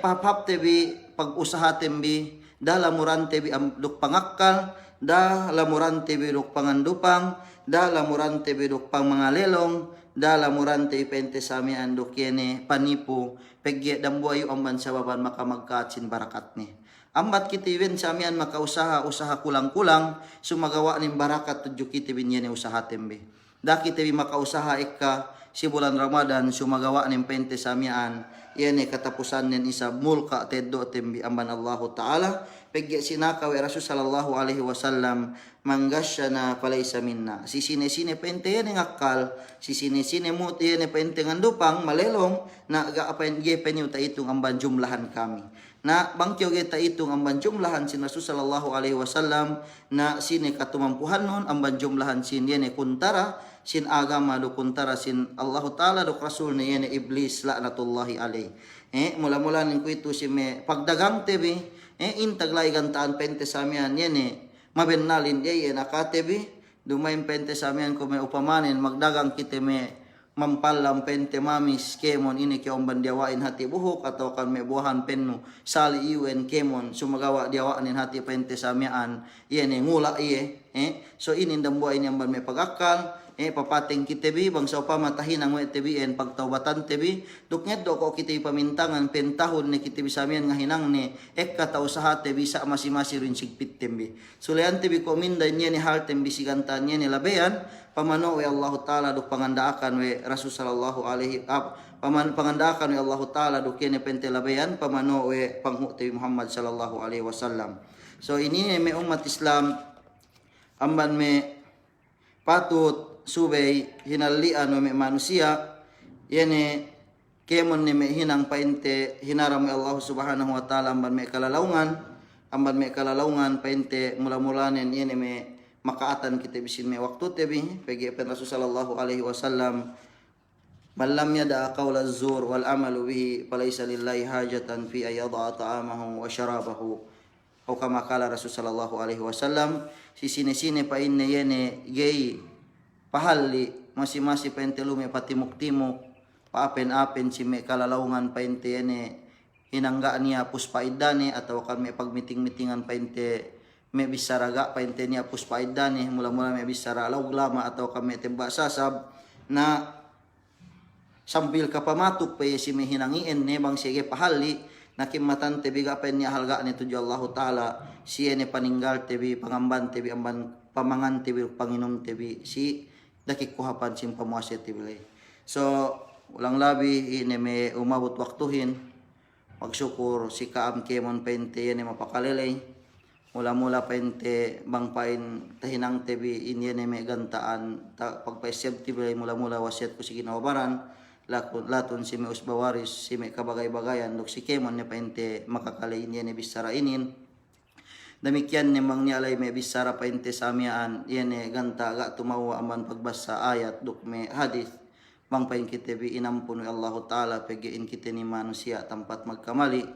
pahap tebi pag-usaha tembi dalamuran tebi duk pangakkal dalamuran tebi duk pangandupang dalamuran tebi duk pang mangalelong dalamuran tebi pente sami anduk yene panipu pegye dambuayu amban sababan maka magkatsin barakat ni ambat kitiwin samian makausaha usaha kulang-kulang sumagawa ning barakat tudyo kitiwin yene usaha tembe da kitiwi makausaha ikka si bulan Ramadan sumagawa ning pente samian yene katapusan nin isa mulka teddo tembi amban Allah taala pegye sinakaw Rasul sallallahu alaihi wasallam manggasyana palaysa minna si sine pente yan ngakal si sine muti yan pente ngandupang malelong na gaapain gepen yu ta itong amban jumlahan kami na bangkyo kita itong amban jumlahan sin Rasul sallallahu alaihi wasallam na sine katumampuhan nun amban jumlahan sin yan kuntara sin agama do kuntara sin Allah taala do Rasul ni yan iblis laknatullahi alaihi mula-mula ning kuito si me pagdagang tebi intaglay gantaan pente samian yene mabennalin yan akatebi dumayin pente samian ko may upamanin magdagang kite me mampalam pente mamis kemon ini kyo bandiawain hati buhok atau kan me buahan penno sali iwen kemon sumagawa diawaanin hati pente samian yene ngula iye So ini dambuay niyan ban may pagakal, papating kitebi bangsa pa matahin ang tebi en pagtawbatan tebi duknyat do ko kiti pamintangan pentahon ni kiti bisamian nga hinang ni kataw sa hate bisa masi-masi rin sigpit tembi sulean tebi ko minda niya ni hal tembi sigantan niya ni labean pamano we Allah taala duk pangandaakan we Rasul sallallahu alaihi pangandaakan we Allah taala duk kene pente labean pamano we panghu tebi Muhammad sallallahu alaihi wasallam. So ini may umat Islam amban me patut subay hinalian me manusia yene kemon ni me hinang painte hinaram Allah subhanahu wa taala amban me kalalaungan painte mula-mulanen yene me makaatan kita bisin me waktu tebi pegi pen Rasul sallallahu alaihi wasallam man lam yada qawla az-zur wal amalu bihi falaysa lillahi hajatan fi ayada ta'amahu wa sharabahu o kama kala Rasul sallallahu alaihi wasallam si sine pa inne yene gay pahalli masi-masi painte lume patimuk-timuk paapen-apen si me kalalaungan painte yene hinangga niya puspaidane atau kami pagmiting-mitingan painte me bisaraga painte niya puspaidane mula-mula me bisara laug lama atau kami tembak sasab na sambil kapamatuk pa si me hinangien ne bang sige pahalli nakimatan tebi gapen niya halga ni tuju Allah taala siya ni paninggal tebi pangamban tebi amban pamangan tebi panginom tebi si dakik kuhapan sim pamuase tebi. So ulang labi ini me umabot waktuhin magsyukur si kaam kemon pente ni mapakalelay mula-mula pente bang pain tahinang tebi ini ni me gantaan pagpaiseb tebi mula-mula wasiat ko si ginawabaran latun si me usbawaris si me kabagay-bagayan dok si kemon ni painte makakalay niya ni bisara inin demikian ni mangyalay me bisara painte samiaan yan ni ganta ga tumawa aman pagbasa ayat dok me hadith bang pain kita bi inampun Allah taala pegiin kita ni manusia tempat magkamali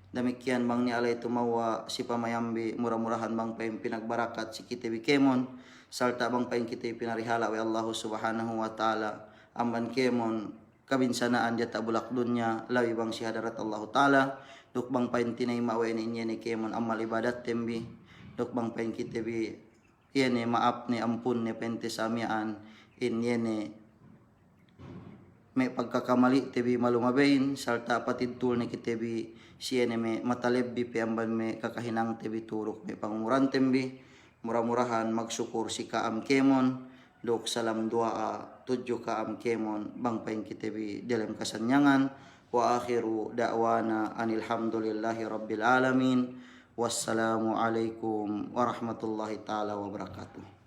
demikian bang ni alay tumawa si pamayambi murah-murahan bang pain pinagbarakat si kita bi kemon salta bang pain kita pinarihala wa Allah subhanahu wa taala amban kemon kabinsanaan dia tabulak dunya lawi bang si hadarat Allah taala duk bang pain tinay mawen inya ni kemon amal ibadat tembi duk bang pain kita bi yene maaf ni ampun ni pente samiaan in yene me pagkakamali tebi malumabain salta patidtul ni kita bi siene me matalebbi pe amban me kakahinang tebi turuk me panguran tembi murah-murahan magsyukur si kaam kemon dok salam doa tujuh kaam kemon bang pain kita bi dalam kasanyangan wa akhiru da'wana anil hamdulillahi rabbil alamin wassalamu alaikum warahmatullahi taala wabarakatuh.